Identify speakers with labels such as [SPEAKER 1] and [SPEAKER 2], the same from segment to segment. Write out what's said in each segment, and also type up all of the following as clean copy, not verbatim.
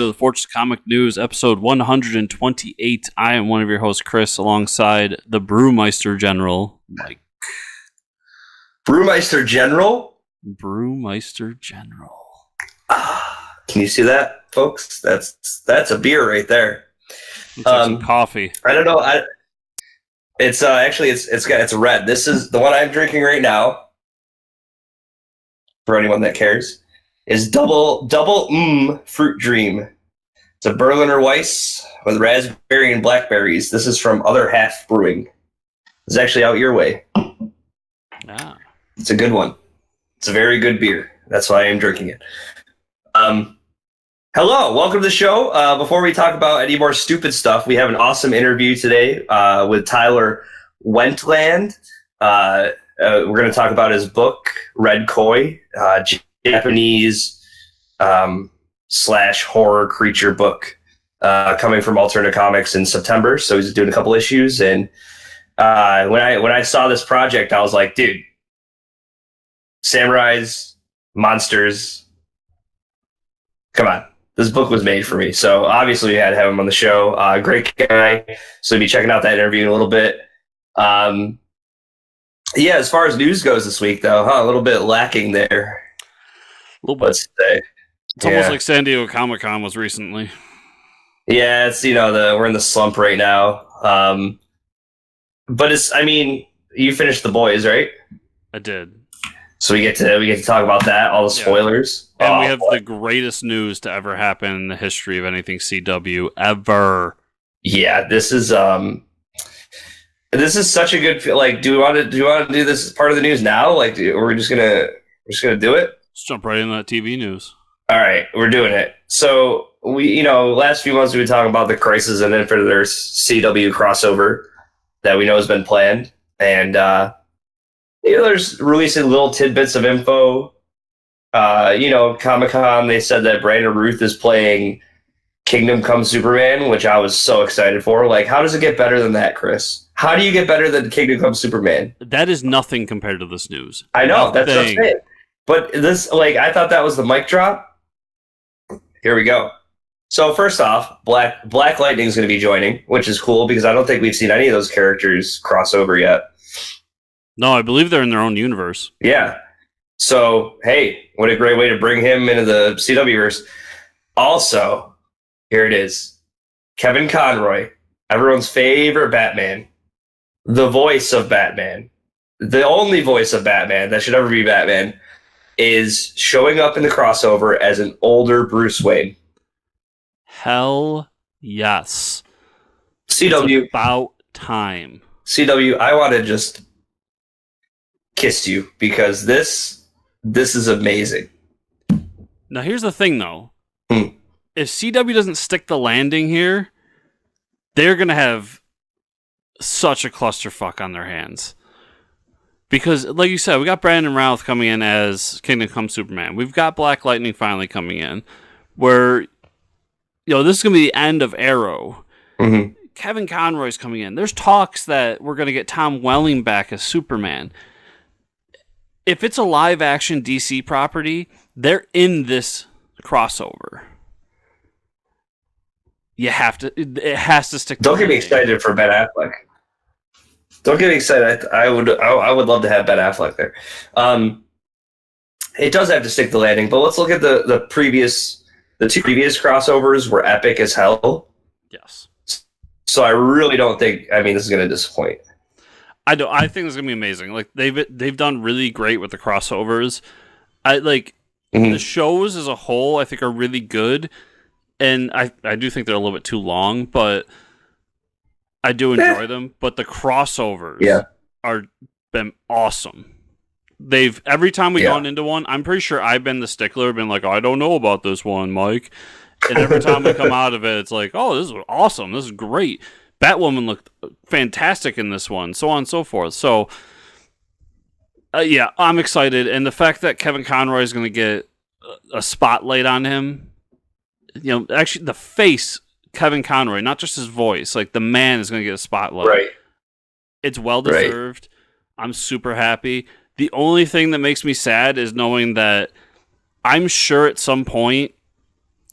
[SPEAKER 1] to the Fortress Comic News, episode 128. I am one of your hosts, Chris, alongside the Brewmeister General, Mike.
[SPEAKER 2] Brewmeister General?
[SPEAKER 1] Brewmeister General.
[SPEAKER 2] Can you see that, folks? That's a beer right there.
[SPEAKER 1] Looks like some coffee.
[SPEAKER 2] I don't know. It's it's red. This is the one I'm drinking right now. For anyone that cares, is double fruit dream. It's a Berliner Weiss with raspberry and blackberries. This is from Other Half Brewing. It's actually out your way.
[SPEAKER 1] Ah.
[SPEAKER 2] It's a good one. It's a very good beer. That's why I am drinking it. Hello, welcome to the show. Before we talk about any more stupid stuff, we have an awesome interview today with Tyler Wentland. We're going to talk about his book, Red Koi, Japanese / horror creature book coming from Alterna Comics in September. So he's doing a couple issues. And when I saw this project, I was like, dude, samurais, monsters, come on. This book was made for me. So obviously we had to have him on the show. Great guy. So we'll be checking out that interview in a little bit. Yeah, as far as news goes this week, though, a little bit lacking there.
[SPEAKER 1] A little bit.
[SPEAKER 2] Let's say.
[SPEAKER 1] It's almost like San Diego Comic-Con was recently.
[SPEAKER 2] Yeah, it's, we're in the slump right now. But you finished The Boys, right?
[SPEAKER 1] I did.
[SPEAKER 2] So we get to talk about that, all the spoilers.
[SPEAKER 1] And we have the greatest news to ever happen in the history of anything CW ever.
[SPEAKER 2] Yeah, this is such a good do we want to do this as part of the news now? We're just gonna do it?
[SPEAKER 1] Let's jump right into that TV news.
[SPEAKER 2] All right, we're doing it. So we, last few months we've been talking about the Crisis and Infinite Earth CW crossover that we know has been planned, and there's releasing little tidbits of info. Comic-Con, they said that Brandon Routh is playing Kingdom Come Superman, which I was so excited for. How does it get better than that, Chris? How do you get better than Kingdom Come Superman?
[SPEAKER 1] That is nothing compared to this news.
[SPEAKER 2] I know, that's what I'm saying. But this, I thought that was the mic drop. Here we go. So first off, Black Lightning is going to be joining, which is cool because I don't think we've seen any of those characters cross over yet.
[SPEAKER 1] No, I believe they're in their own universe.
[SPEAKER 2] Yeah. So, hey, what a great way to bring him into the CW-verse. Also, here it is. Kevin Conroy, everyone's favorite Batman. The voice of Batman. The only voice of Batman that should ever be Batman is showing up in the crossover as an older Bruce Wayne.
[SPEAKER 1] Hell yes.
[SPEAKER 2] CW.
[SPEAKER 1] It's about time.
[SPEAKER 2] CW, I want to just kiss you because this is amazing.
[SPEAKER 1] Now here's the thing though. If CW doesn't stick the landing here, they're going to have such a clusterfuck on their hands. Because, like you said, we got Brandon Routh coming in as Kingdom Come Superman. We've got Black Lightning finally coming in. Where, this is going to be the end of Arrow.
[SPEAKER 2] Mm-hmm.
[SPEAKER 1] Kevin Conroy's coming in. There's talks that we're going to get Tom Welling back as Superman. If it's a live-action DC property, they're in this crossover. It has to stick.
[SPEAKER 2] Don't get me excited for Ben Affleck. Don't get me excited. I would love to have Ben Affleck there. It does have to stick the landing, but let's look at the two previous crossovers were epic as hell.
[SPEAKER 1] Yes.
[SPEAKER 2] So I really don't think. This is going to disappoint.
[SPEAKER 1] I think this is going to be amazing. They've done really great with the crossovers. The shows as a whole, I think, are really good. And I do think they're a little bit too long, but I do enjoy them. But the crossovers are been awesome. Every time we've gone into one, I'm pretty sure I've been the stickler, been like, I don't know about this one, Mike. And every time we come out of it, it's like, oh, this is awesome. This is great. Batwoman looked fantastic in this one, so on and so forth. So, I'm excited. And the fact that Kevin Conroy is going to get a spotlight on him, actually the face, Kevin Conroy, not just his voice, the man is going to get a spotlight.
[SPEAKER 2] Right.
[SPEAKER 1] It's well-deserved. Right. I'm super happy. The only thing that makes me sad is knowing that I'm sure at some point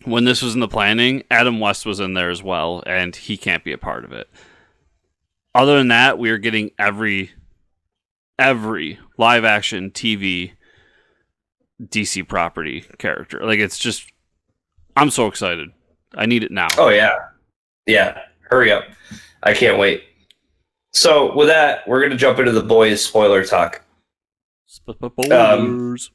[SPEAKER 1] when this was in the planning, Adam West was in there as well, and he can't be a part of it. Other than that, we are getting every live action TV DC property character. Like, it's just, I'm so excited. I need it now.
[SPEAKER 2] Oh yeah, hurry up! I can't wait. So with that, we're gonna jump into the boys spoiler talk.
[SPEAKER 1] Spoilers.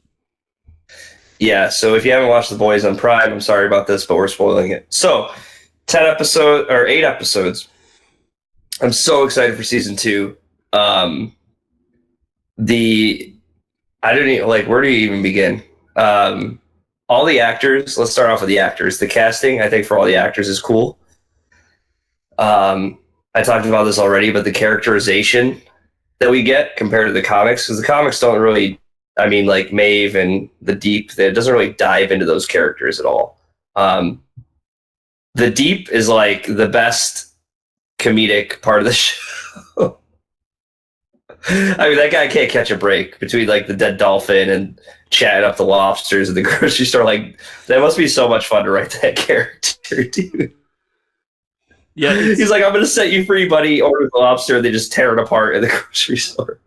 [SPEAKER 2] Yeah, so if you haven't watched The Boys on Prime, I'm sorry about this, but we're spoiling it. So, 8 episodes. I'm so excited for season 2. I don't even, where do you even begin? All the actors, let's start off with the actors. The casting, I think, for all the actors is cool. I talked about this already, but the characterization that we get compared to the comics, because the comics don't really, I mean, like Maeve and the Deep, it doesn't really dive into those characters at all. The Deep is like the best comedic part of the show. I mean, that guy can't catch a break between like the dead dolphin and chatting up the lobsters at the grocery store. Like, that must be so much fun to write that character, dude.
[SPEAKER 1] Yeah,
[SPEAKER 2] he's like, I'm gonna set you free, buddy. Order the lobster, they just tear it apart at the grocery store.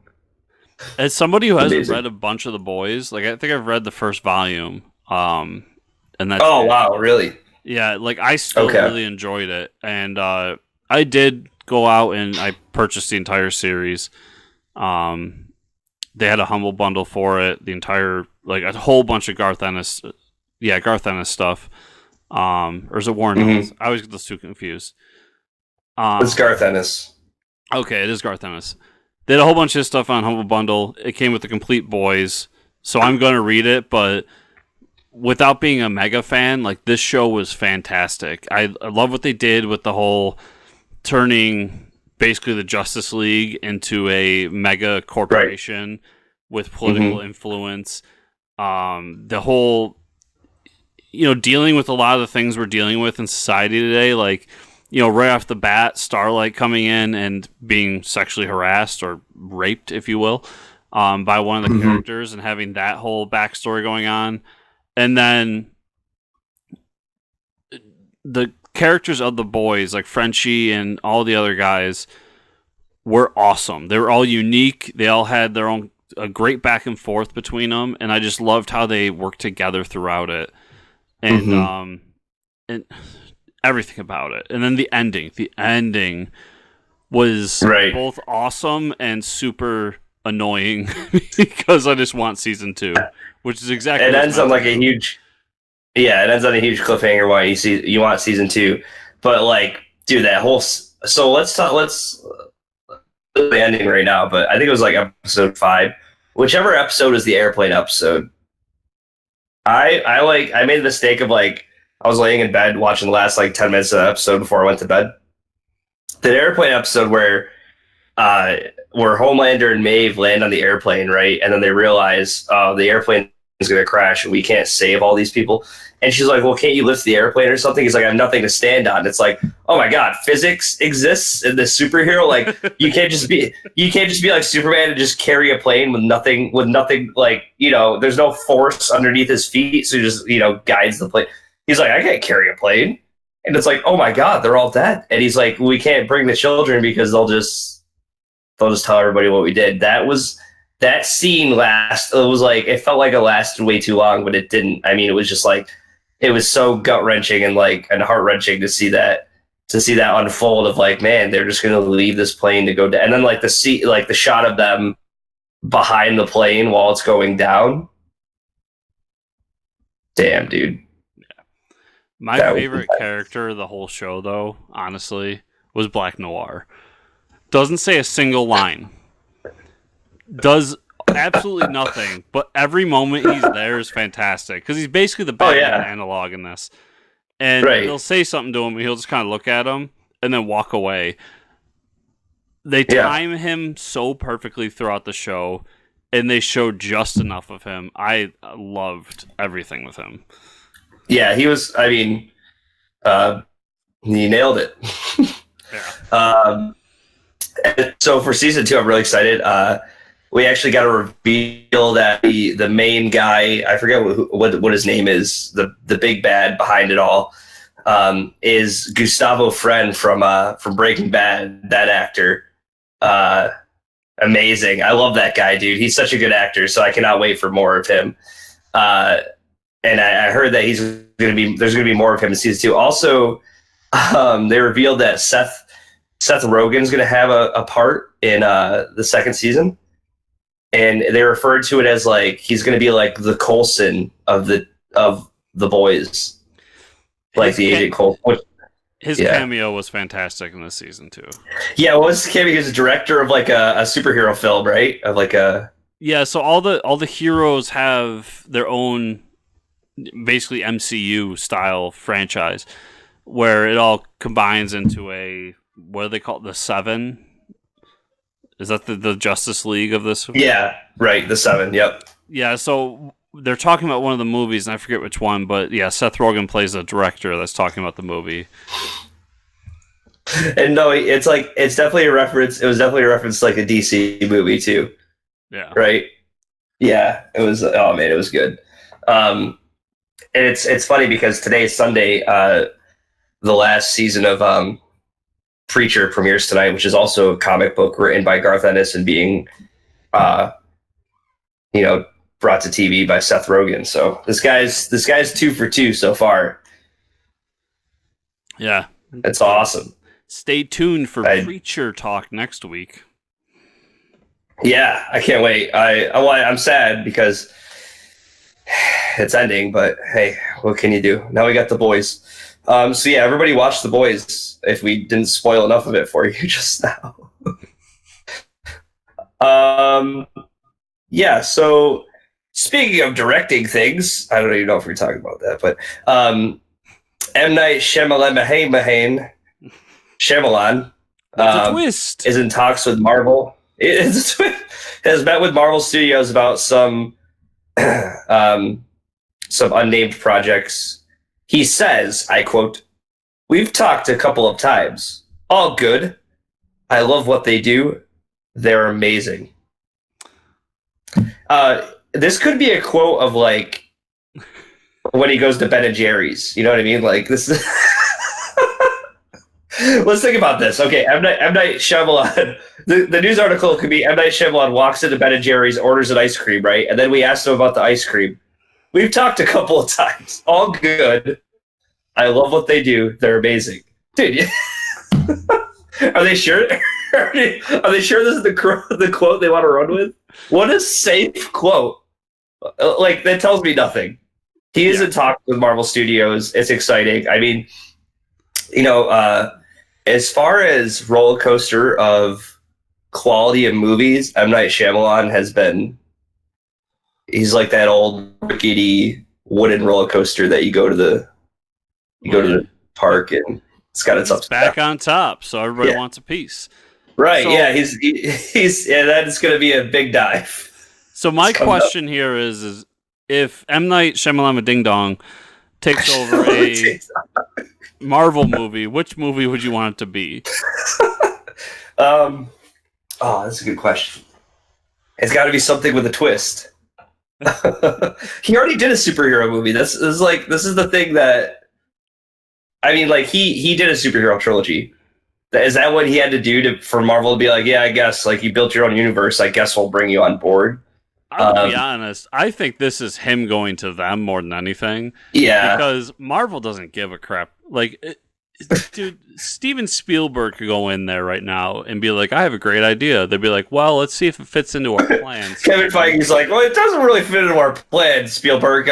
[SPEAKER 1] As somebody who hasn't read a bunch of The Boys, like, I think I've read the first volume, and that's
[SPEAKER 2] wow, really?
[SPEAKER 1] Yeah, like, I still really enjoyed it, and I did go out and I purchased the entire series. They had a Humble Bundle for it, the entire, like, a whole bunch of Garth Ennis stuff. Or is it Warren Ellis? I always get those two confused.
[SPEAKER 2] It's Garth Ennis.
[SPEAKER 1] Okay, it is Garth Ennis. They had a whole bunch of stuff on Humble Bundle. It came with the complete Boys, so I'm going to read it, but without being a mega fan, like, this show was fantastic. I love what they did with the whole turning basically the Justice League into a mega corporation with political influence. The whole, dealing with a lot of the things we're dealing with in society today, like, right off the bat, Starlight coming in and being sexually harassed or raped, if you will, by one of the characters, and having that whole backstory going on. And then the characters of the Boys, like Frenchie and all the other guys, were awesome. They were all unique. They all had their own a great back and forth between them, and I just loved how they worked together throughout it. And and everything about it. And then the ending was both awesome and super annoying because I just want season 2, which is exactly.
[SPEAKER 2] It ends on like a huge, it ends on a huge cliffhanger. Why you want season 2, but like, dude, that whole. So let's the ending right now. But I think it was like episode 5, whichever episode is the airplane episode. I made the mistake of like, I was laying in bed watching the last like 10 minutes of the episode before I went to bed. The airplane episode where Homelander and Maeve land on the airplane, right? And then they realize the airplane is going to crash and we can't save all these people. And she's like, well, can't you lift the airplane or something? He's like, I have nothing to stand on. It's like, oh my God, physics exists in this superhero. Like, you can't just be like Superman and just carry a plane with nothing, like, there's no force underneath his feet. So he just, guides the plane. He's like, I can't carry a plane. And it's like, oh my God, they're all dead. And he's like, we can't bring the children because they'll just tell everybody what we did. That scene it felt like it lasted way too long, but it didn't. I mean, it was just like, it was so gut wrenching and heart wrenching to see that unfold of like, man, they're just going to leave this plane to go down. And then like the shot of them behind the plane while it's going down. Damn, dude.
[SPEAKER 1] My favorite character of the whole show, though, honestly, was Black Noir. Doesn't say a single line. Does absolutely nothing, but every moment he's there is fantastic, because he's basically the Batman analog in this. And they'll say something to him, and he'll just kind of look at him and then walk away. They time him so perfectly throughout the show, and they show just enough of him. I loved everything with him.
[SPEAKER 2] Yeah, he was, I mean, he nailed it.
[SPEAKER 1] Yeah.
[SPEAKER 2] So for season 2, I'm really excited. we actually got to reveal that the main guy, I forget what his name is, the big bad behind it all, is Gustavo Fring from Breaking Bad. That actor, amazing. I love that guy, dude. He's such a good actor, so I cannot wait for more of him. And I heard that there's gonna be more of him in season 2. Also, they revealed that Seth Rogen's gonna have a part in the second season. And they referred to it as like he's going to be like the Coulson of the boys, like the Agent Coulson.
[SPEAKER 1] His cameo was fantastic in this season too.
[SPEAKER 2] Yeah, what was his cameo? He was a director of like a superhero film, right? Of like a
[SPEAKER 1] So all the heroes have their own, basically MCU style franchise, where it all combines into a, what do they call it? The Seven. Is that the Justice League of this?
[SPEAKER 2] Yeah, right. The Seven. Yep.
[SPEAKER 1] Yeah. So they're talking about one of the movies, and I forget which one, but yeah, Seth Rogen plays a director that's talking about the movie.
[SPEAKER 2] And no, it's definitely a reference. It was definitely a reference to like a DC movie too.
[SPEAKER 1] Yeah.
[SPEAKER 2] Right. Yeah. It was. Oh man, it was good. And it's funny because today is Sunday. The last season of Preacher premieres tonight, which is also a comic book written by Garth Ennis and being, brought to TV by Seth Rogen. So this guy's 2 for 2 so far.
[SPEAKER 1] Yeah,
[SPEAKER 2] it's awesome.
[SPEAKER 1] Stay tuned for Preacher talk next week.
[SPEAKER 2] Yeah, I can't wait. I'm sad because it's ending, but hey, what can you do? Now we got The Boys. So yeah, everybody watch The Boys if we didn't spoil enough of it for you just now. Yeah, so speaking of directing things, I don't even know if we're talking about that, but M. Night Shyamalan
[SPEAKER 1] is
[SPEAKER 2] in talks with Marvel. It's a twist. Has met with Marvel Studios about some unnamed projects. He says, I quote, "We've talked a couple of times. All good. I love what they do. They're amazing." This could be a quote of like when he goes to Ben and Jerry's. You know what I mean? Like this is. Let's think about this. Okay, M. Night Shyamalan. The news article could be M. Night Shyamalan walks into Ben and Jerry's, orders an ice cream, right? And then we asked him about the ice cream. We've talked a couple of times. All good. I love what they do. They're amazing. Dude, are they sure? Are they sure this is the quote they want to run with? What a safe quote. Like, that tells me nothing. He is in talk with Marvel Studios. It's exciting. I mean, as far as roller coaster of quality of movies, M. Night Shyamalan has been... He's like that old rickety wooden roller coaster that you go to the park and it's got its ups
[SPEAKER 1] back on top, so everybody wants a piece.
[SPEAKER 2] Right? So, yeah, he's that is going to be a big dive.
[SPEAKER 1] So my question here is if M. Night Shyamalan Ding Dong takes over a Marvel movie, which movie would you want it to be?
[SPEAKER 2] That's a good question. It's got to be something with a twist. He already did a superhero movie. This is the thing that, I mean, like he did a superhero trilogy. Is that what he had to do for Marvel to be like, yeah, I guess, like, you built your own universe, I guess we'll bring you on board?
[SPEAKER 1] I'll be honest, I think this is him going to them more than anything.
[SPEAKER 2] Yeah,
[SPEAKER 1] because Marvel doesn't give a crap. Like, dude, Steven Spielberg could go in there right now and be like, I have a great idea. They'd be like, well, let's see if it fits into our plans.
[SPEAKER 2] Kevin Feige's like, well, it doesn't really fit into our plans, Spielberg.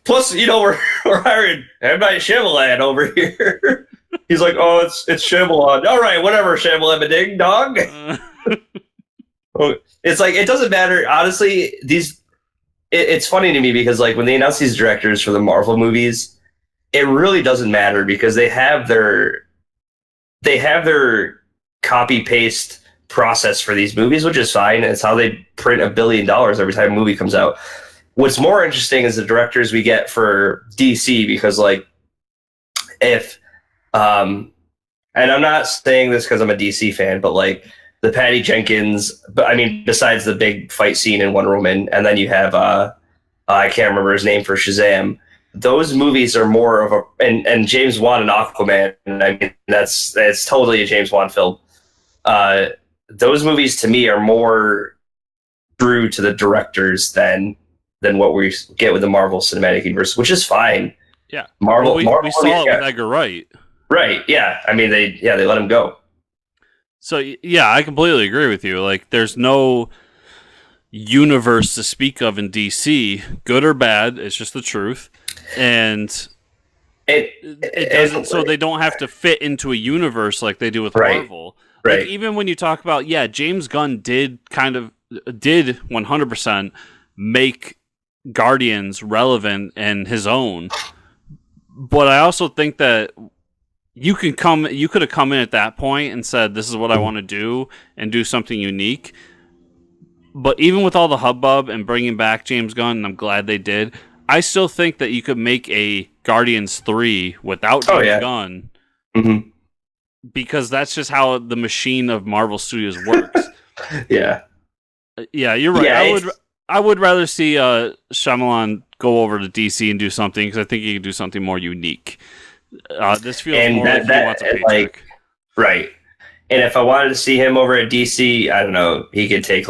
[SPEAKER 2] Plus, we're hiring M. Night Shyamalan over here. He's like, oh, it's Shyamalan. All right, whatever, Shyamalan Ding Dong. It's like, it doesn't matter. Honestly, it's funny to me because, like, when they announce these directors for the Marvel movies, it really doesn't matter because they have their copy paste process for these movies, which is fine. It's how they print $1 billion every time a movie comes out. What's more interesting is the directors we get for DC, because, like, if and I'm not saying this because I'm a DC fan, but, like, the Patty Jenkins, but I mean, besides the big fight scene in Wonder Woman, and then you have I can't remember his name for Shazam. Those movies are more of and James Wan and Aquaman. I mean, it's totally a James Wan film. Those movies to me are more true to the directors than what we get with the Marvel Cinematic Universe, which is fine.
[SPEAKER 1] Yeah,
[SPEAKER 2] Marvel.
[SPEAKER 1] We saw it with Edgar Wright.
[SPEAKER 2] Right. Yeah. I mean, they let him go.
[SPEAKER 1] So yeah, I completely agree with you. Like, there's no universe to speak of in DC, good or bad. It's just the truth, and it doesn't. So they don't have to fit into a universe like they do with Marvel.
[SPEAKER 2] Right.
[SPEAKER 1] Like, even when you talk about, James Gunn did 100% make Guardians relevant and his own. But I also think that you could have come in at that point and said, this is what I want to do, and do something unique. But even with all the hubbub and bringing back James Gunn, and I'm glad they did, I still think that you could make a Guardians 3 without James Gunn.
[SPEAKER 2] Mm-hmm.
[SPEAKER 1] Because that's just how the machine of Marvel Studios works.
[SPEAKER 2] Yeah,
[SPEAKER 1] you're right. Yeah, I would rather see Shyamalan go over to DC and do something, because I think he could do something more unique. This feels more like he wants a paycheck.
[SPEAKER 2] Right. And if I wanted to see him over at DC, I don't know, he could take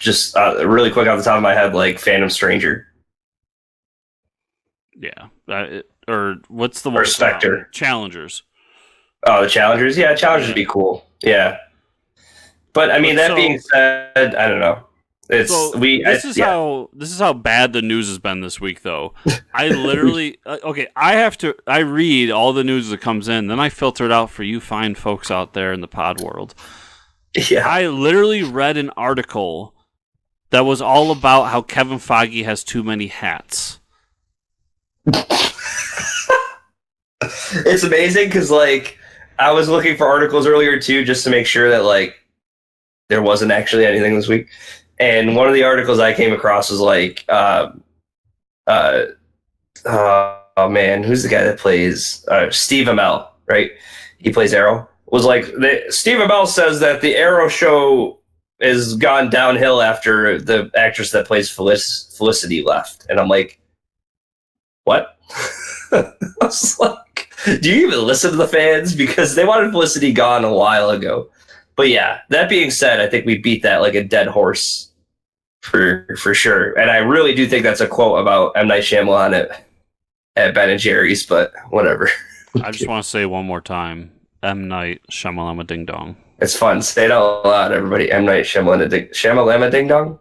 [SPEAKER 2] just really quick off the top of my head, like Phantom Stranger.
[SPEAKER 1] Yeah. Or what's the one?
[SPEAKER 2] Or Spectre.
[SPEAKER 1] Challengers.
[SPEAKER 2] Oh, the Challengers? Yeah, Challengers would be cool. Yeah. But I mean, being said, I don't know. This is how bad the news has been this week, though. I literally I read all the news that comes in, then I filter it out for you fine folks out there in the pod world. Yeah.
[SPEAKER 1] I literally read an article that was all about how Kevin Feige has too many hats.
[SPEAKER 2] It's amazing because, like, I was looking for articles earlier too, just to make sure that, like, there wasn't actually anything this week. And one of the articles I came across was like, oh man, who's the guy that plays Steve Amell, right? He plays Arrow. Was like, Steve Amell says that the Arrow show has gone downhill after the actress that plays Felicity left. And I'm like, what? I was like, do you even listen to the fans? Because they wanted Felicity gone a while ago. But yeah, that being said, I think we beat that like a dead horse for sure. And I really do think that's a quote about M. Night Shyamalan at Ben & Jerry's, but whatever.
[SPEAKER 1] I just want to say one more time, M. Night Shyamalan Ding Dong.
[SPEAKER 2] It's fun. Say it out loud, everybody. M. Night Shyamalan Ding Dong?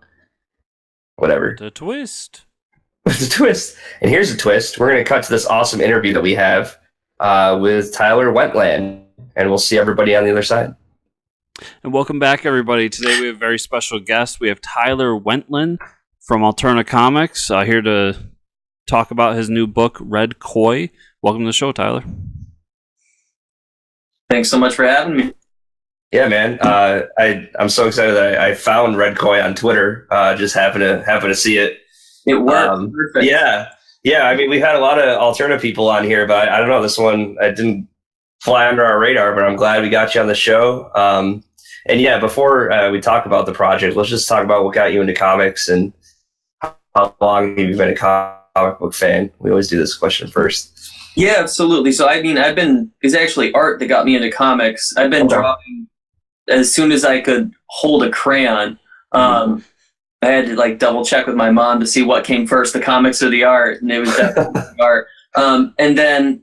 [SPEAKER 2] Whatever.
[SPEAKER 1] The twist.
[SPEAKER 2] The twist. And here's the twist. We're going to cut to this awesome interview that we have with Tyler Wentland, and we'll see everybody on the other side.
[SPEAKER 1] And welcome back, everybody. Today we have a very special guest. We have Tyler Wentland from Alterna Comics here to talk about his new book, Red Koi. Welcome to the show, Tyler.
[SPEAKER 3] Thanks so much for having me.
[SPEAKER 2] Yeah, man. I'm so excited that I found Red Koi on Twitter. Just happen to see it.
[SPEAKER 3] It worked. Perfect.
[SPEAKER 2] Yeah. I mean, we've had a lot of Alterna people on here, but I don't know. This one I didn't fly under our radar, but I'm glad we got you on the show. And yeah, before we talk about the project, let's just talk about what got you into comics and how long have you been a comic book fan? We always do this question first.
[SPEAKER 3] Yeah, absolutely. So I mean, it's actually art that got me into comics. I've been drawing as soon as I could hold a crayon. I had to like double check with my mom to see what came first, the comics or the art, and it was definitely the art. And then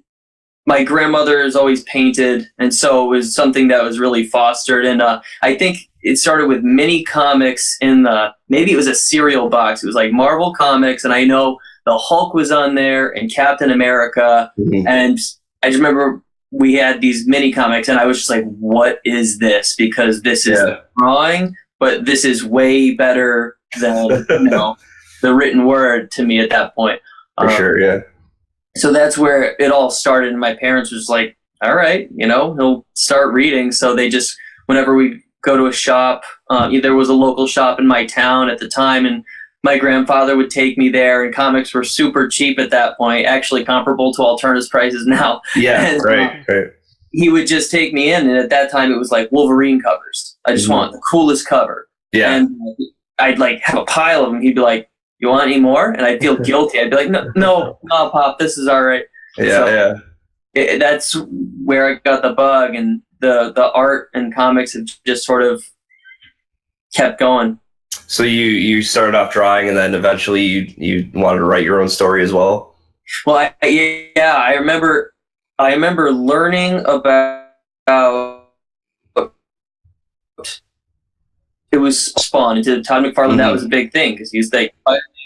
[SPEAKER 3] my grandmother has always painted, and so it was something that was really fostered. And I think it started with mini comics maybe it was a cereal box. It was like Marvel Comics, and I know the Hulk was on there and Captain America. Mm-hmm. And I just remember we had these mini comics, and I was just like, what is this? Because this is drawing, but this is way better than the written word to me at that point.
[SPEAKER 2] For sure, yeah.
[SPEAKER 3] So that's where it all started. And my parents was like, all right, he'll start reading. So they just, whenever we go to a shop, there was a local shop in my town at the time, and my grandfather would take me there, and comics were super cheap at that point, actually comparable to Alterna's prices now.
[SPEAKER 2] Yeah, right.
[SPEAKER 3] he would just take me in, and at that time it was like Wolverine covers. I just want the coolest cover.
[SPEAKER 2] Yeah.
[SPEAKER 3] And I'd like have a pile of them. He'd be like, "You want any more?" And I'd feel guilty. I'd be like, "No, Pop, this is all right."
[SPEAKER 2] Yeah,
[SPEAKER 3] That's where I got the bug, and the art and comics have just sort of kept going.
[SPEAKER 2] So you started off drawing, and then eventually you wanted to write your own story as well.
[SPEAKER 3] Well, I remember learning about it was Spawn. And to Todd McFarlane, that was a big thing because he's the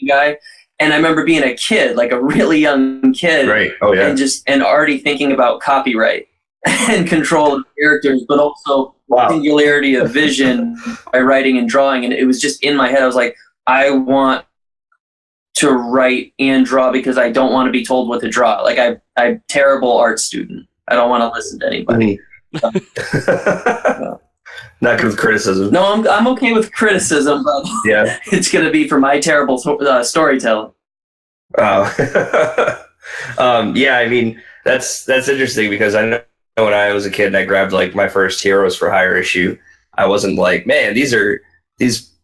[SPEAKER 3] guy. And I remember being a kid, like a really young kid,
[SPEAKER 2] right? Oh yeah,
[SPEAKER 3] and already thinking about copyright and control of characters, but also singularity of vision by writing and drawing. And it was just in my head. I was like, I want to write and draw because I don't want to be told what to draw. Like I'm a terrible art student. I don't want to listen to anybody.
[SPEAKER 2] Not good with criticism.
[SPEAKER 3] No, I'm okay with criticism, but
[SPEAKER 2] yeah,
[SPEAKER 3] it's going to be for my terrible storytelling.
[SPEAKER 2] Oh, yeah. I mean, that's interesting because I know when I was a kid and I grabbed like my first Heroes for Hire issue, I wasn't like, man, these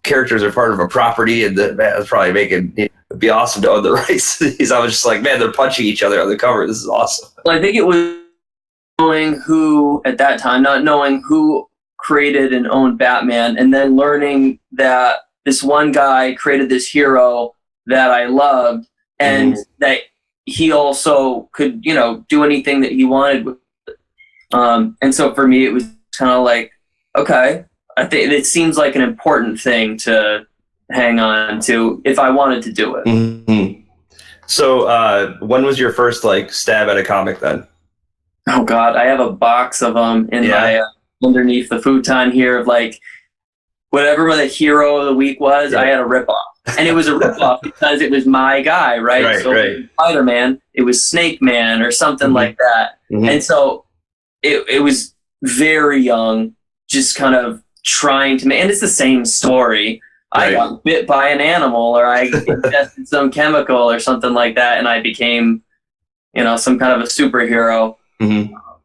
[SPEAKER 2] characters are part of a property, and that's probably it'd be awesome to own the rights to these. I was just like, man, they're punching each other on the cover. This is awesome.
[SPEAKER 3] Well, I think it was knowing who at that time, not knowing who created and owned Batman, and then learning that this one guy created this hero that I loved, and that he also could, do anything that he wanted with it. And so for me, it was kind of like, okay, I think it seems like an important thing to hang on to if I wanted to do it.
[SPEAKER 2] Mm-hmm. So when was your first stab at a comic then?
[SPEAKER 3] Oh God, I have a box of them in my underneath the futon here of whatever the hero of the week was. I had a ripoff, and it was a ripoff because it was my guy, right? So Spider-Man, it was Snake Man or something like that, and so it was very young, just kind of trying to make, and it's the same story. I got bit by an animal, or I ingested some chemical or something like that, and I became, some kind of a superhero.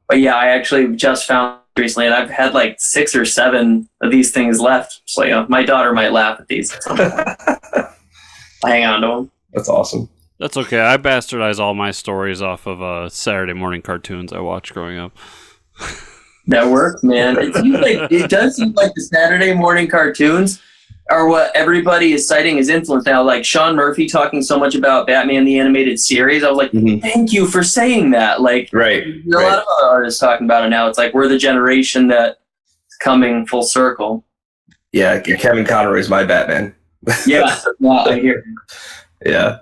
[SPEAKER 3] But yeah, I actually just found recently, and I've had 6 or 7 of these things left. So my daughter might laugh at these. I hang on to them.
[SPEAKER 2] That's awesome.
[SPEAKER 1] That's okay. I bastardize all my stories off of Saturday morning cartoons I watched growing up.
[SPEAKER 3] That works, man. It does seem like the Saturday morning cartoons are what everybody is citing as influence now. Like Sean Murphy talking so much about Batman the Animated Series. I was like, thank you for saying that. A lot of other artists talking about it now. It's like we're the generation that's coming full circle. Yeah,
[SPEAKER 2] Kevin Conroy's my Batman.
[SPEAKER 3] Yeah, I hear you.
[SPEAKER 2] Yeah.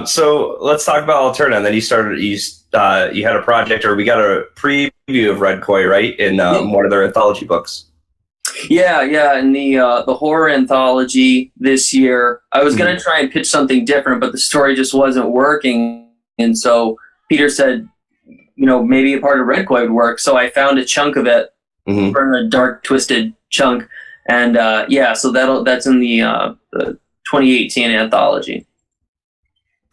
[SPEAKER 2] So let's talk about Alterna. And then you had a project, or we got a preview of Red Koi, right? In one of their anthology books.
[SPEAKER 3] Yeah, in the horror anthology this year, I was going to try and pitch something different, but the story just wasn't working. And so Peter said, maybe a part of Red Koi would work. So I found a chunk of it, for a dark, twisted chunk. And so that's in the 2018 anthology.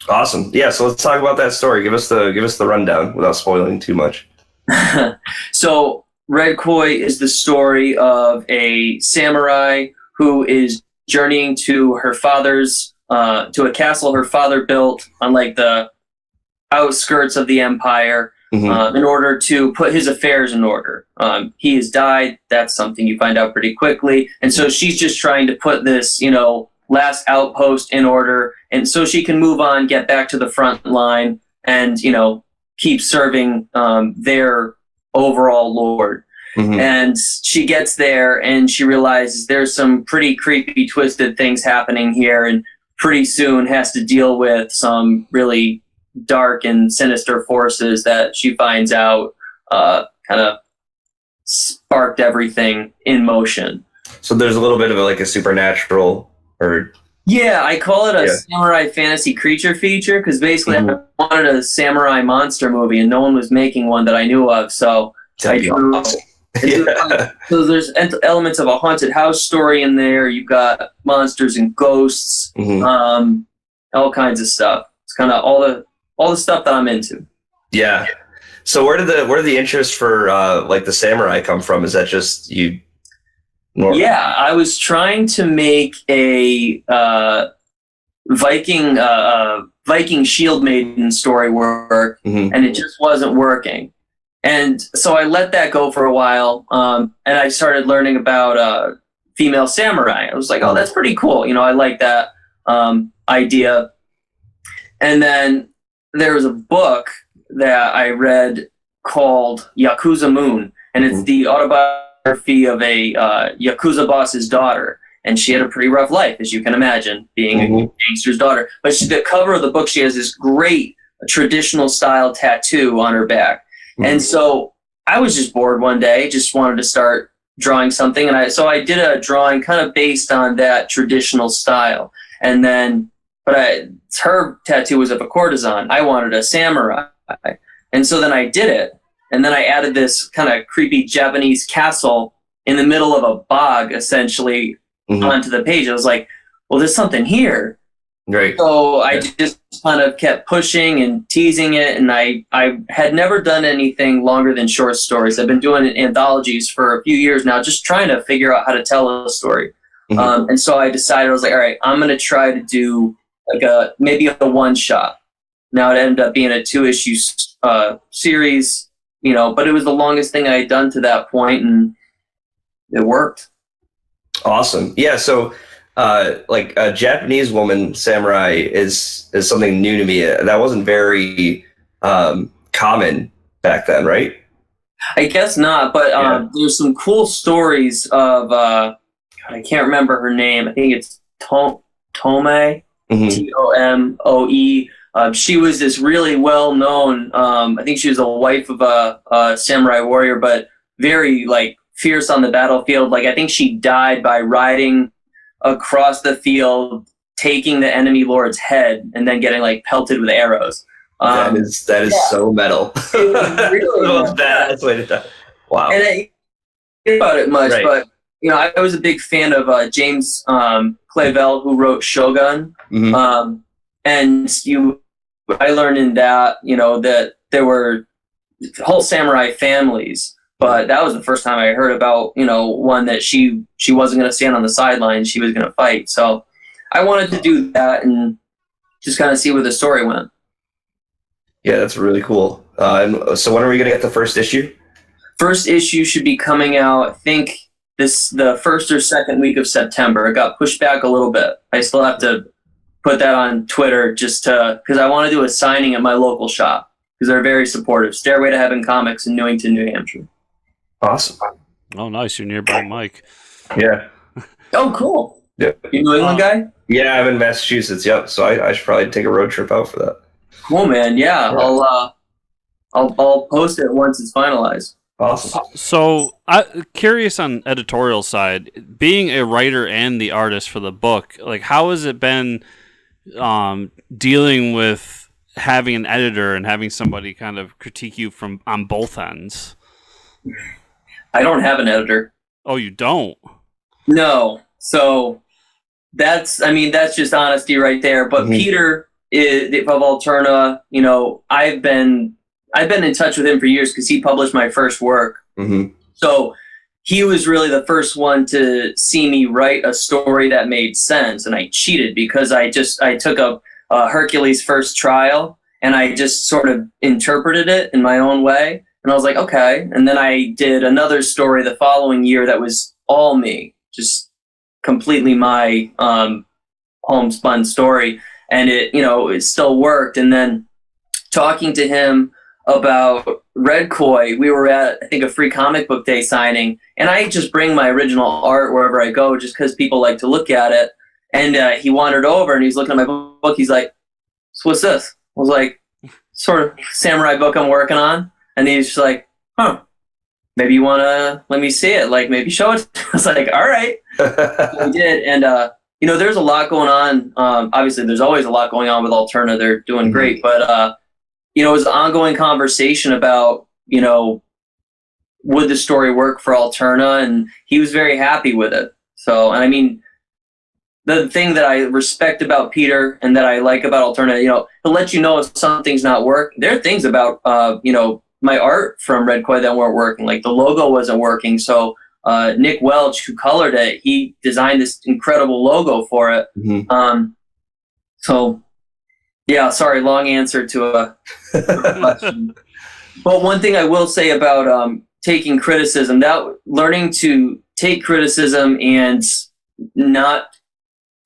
[SPEAKER 2] Awesome. Yeah, so let's talk about that story. Give us the rundown without spoiling too much.
[SPEAKER 3] So Red Koi is the story of a samurai who is journeying to her father's to a castle her father built on the outskirts of the empire in order to put his affairs in order. He has died. That's something you find out pretty quickly. And so she's just trying to put this, last outpost in order, and so she can move on, get back to the front line, and keep serving their overall lord. And she gets there and she realizes there's some pretty creepy, twisted things happening here, and pretty soon has to deal with some really dark and sinister forces that she finds out kind of sparked everything in motion.
[SPEAKER 2] So there's a little bit of a supernatural, or
[SPEAKER 3] I call it a samurai fantasy creature feature, because basically I wanted a samurai monster movie and no one was making one that I knew of, so So there's elements of a haunted house story in there. You've got monsters and ghosts, all kinds of stuff. It's kind of all the stuff that I'm into.
[SPEAKER 2] Yeah. So where did the interest for like the samurai come from? Is that just you?
[SPEAKER 3] Yeah, I was trying to make a Viking shield maiden story work, and it just wasn't working. And so I let that go for a while, and I started learning about female samurai. I was like, oh, that's pretty cool. I like that idea. And then there was a book that I read called Yakuza Moon, and it's the autobiography of a Yakuza boss's daughter. And she had a pretty rough life, as you can imagine, being a gangster's daughter. But the cover of the book, she has this great traditional style tattoo on her back. And so I was just bored one day, just wanted to start drawing something. And so I did a drawing kind of based on that traditional style. And then, her tattoo was of a courtesan. I wanted a samurai. And so then I did it. And then I added this kind of creepy Japanese castle in the middle of a bog, essentially, onto the page. I was like, well, there's something here.
[SPEAKER 2] Right.
[SPEAKER 3] So I just kind of kept pushing and teasing it, and I had never done anything longer than short stories. I've been doing anthologies for a few years now, just trying to figure out how to tell a story. And so I decided, I was like, all right, I'm going to try to do like maybe a one-shot. Now it ended up being a 2-issue series, but it was the longest thing I had done to that point, and it worked.
[SPEAKER 2] Awesome. Yeah. So, like a Japanese woman samurai is something new to me. That wasn't very common back then, right?
[SPEAKER 3] I guess not, but there's some cool stories of I can't remember her name. I think it's Tome, Tomoe. She was this really well-known. I think she was the wife of a samurai warrior, but very like fierce on the battlefield. Like I think she died by riding across the field, taking the enemy lord's head, and then getting like pelted with arrows.
[SPEAKER 2] That is so metal.
[SPEAKER 3] It was really
[SPEAKER 2] the most badass way to die. Wow.
[SPEAKER 3] And I didn't think about it much, but I was a big fan of James Clavell, who wrote Shogun. And I learned in that that there were whole samurai families. But that was the first time I heard about, one that she wasn't going to stand on the sidelines. She was going to fight. So I wanted to do that and just kind of see where the story went.
[SPEAKER 2] Yeah, that's really cool. And so when are we going to get the first issue?
[SPEAKER 3] First issue should be coming out, I think, the first or second week of September. It got pushed back a little bit. I still have to put that on Twitter because I want to do a signing at my local shop because they're very supportive. Stairway to Heaven Comics in Newington, New Hampshire.
[SPEAKER 2] Awesome.
[SPEAKER 1] Oh, nice. You're nearby Mike.
[SPEAKER 2] Yeah.
[SPEAKER 3] Oh, cool.
[SPEAKER 2] Yeah.
[SPEAKER 3] You New England guy?
[SPEAKER 2] Yeah, I'm in Massachusetts. Yep. So I should probably take a road trip out for that.
[SPEAKER 3] Cool, man. Yeah. I'll post it once it's finalized.
[SPEAKER 2] Awesome.
[SPEAKER 1] So, curious on editorial side, being a writer and the artist for the book, like how has it been dealing with having an editor and having somebody kind of critique you on both ends?
[SPEAKER 3] I don't have an editor.
[SPEAKER 1] Oh, you don't?
[SPEAKER 3] No. So that's just honesty right there. But Peter of Alterna, I've been in touch with him for years because he published my first work. So he was really the first one to see me write a story that made sense. And I cheated because I took up Hercules' First Trial and I just sort of interpreted it in my own way. And I was like, okay. And then I did another story the following year that was all me, just completely my homespun story. And it still worked. And then talking to him about Red Koi, we were at, I think, a free comic book day signing. And I just bring my original art wherever I go just because people like to look at it. And he wandered over and he's looking at my book. He's like, so what's this? I was like, sort of samurai book I'm working on. And he's just like, maybe you want to let me see it. Like, maybe show it. I was like, all right. So we did. And, there's a lot going on. Obviously, there's always a lot going on with Alterna. They're doing great. But, it was an ongoing conversation about, would the story work for Alterna? And he was very happy with it. So, and I mean, the thing that I respect about Peter and that I like about Alterna, he'll let you know if something's not working. There are things about, my art from Red Koi that weren't working. Like the logo wasn't working. So Nick Welch, who colored it, he designed this incredible logo for it. So yeah, sorry, long answer to a question. But one thing I will say about taking criticism, that learning to take criticism and not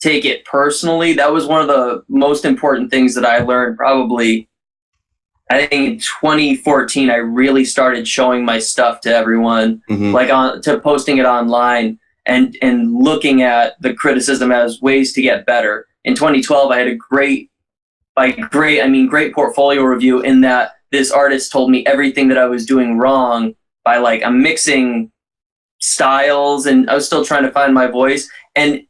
[SPEAKER 3] take it personally, that was one of the most important things that I learned probably. I think in 2014, I really started showing my stuff to everyone, to posting it online and looking at the criticism as ways to get better. In 2012, I had a great portfolio review in that this artist told me everything that I was doing wrong by I'm mixing styles and I was still trying to find my voice. And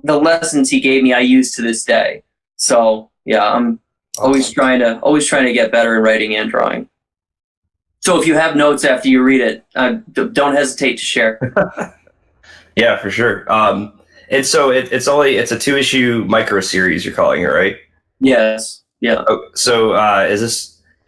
[SPEAKER 3] the lessons he gave me, I use to this day. So yeah, I'm always trying to get better in writing and drawing. So if you have notes after you read it, don't hesitate to share.
[SPEAKER 2] Yeah, for sure. And so it's a 2-issue micro series you're calling it, right?
[SPEAKER 3] Yes. Yeah.
[SPEAKER 2] So is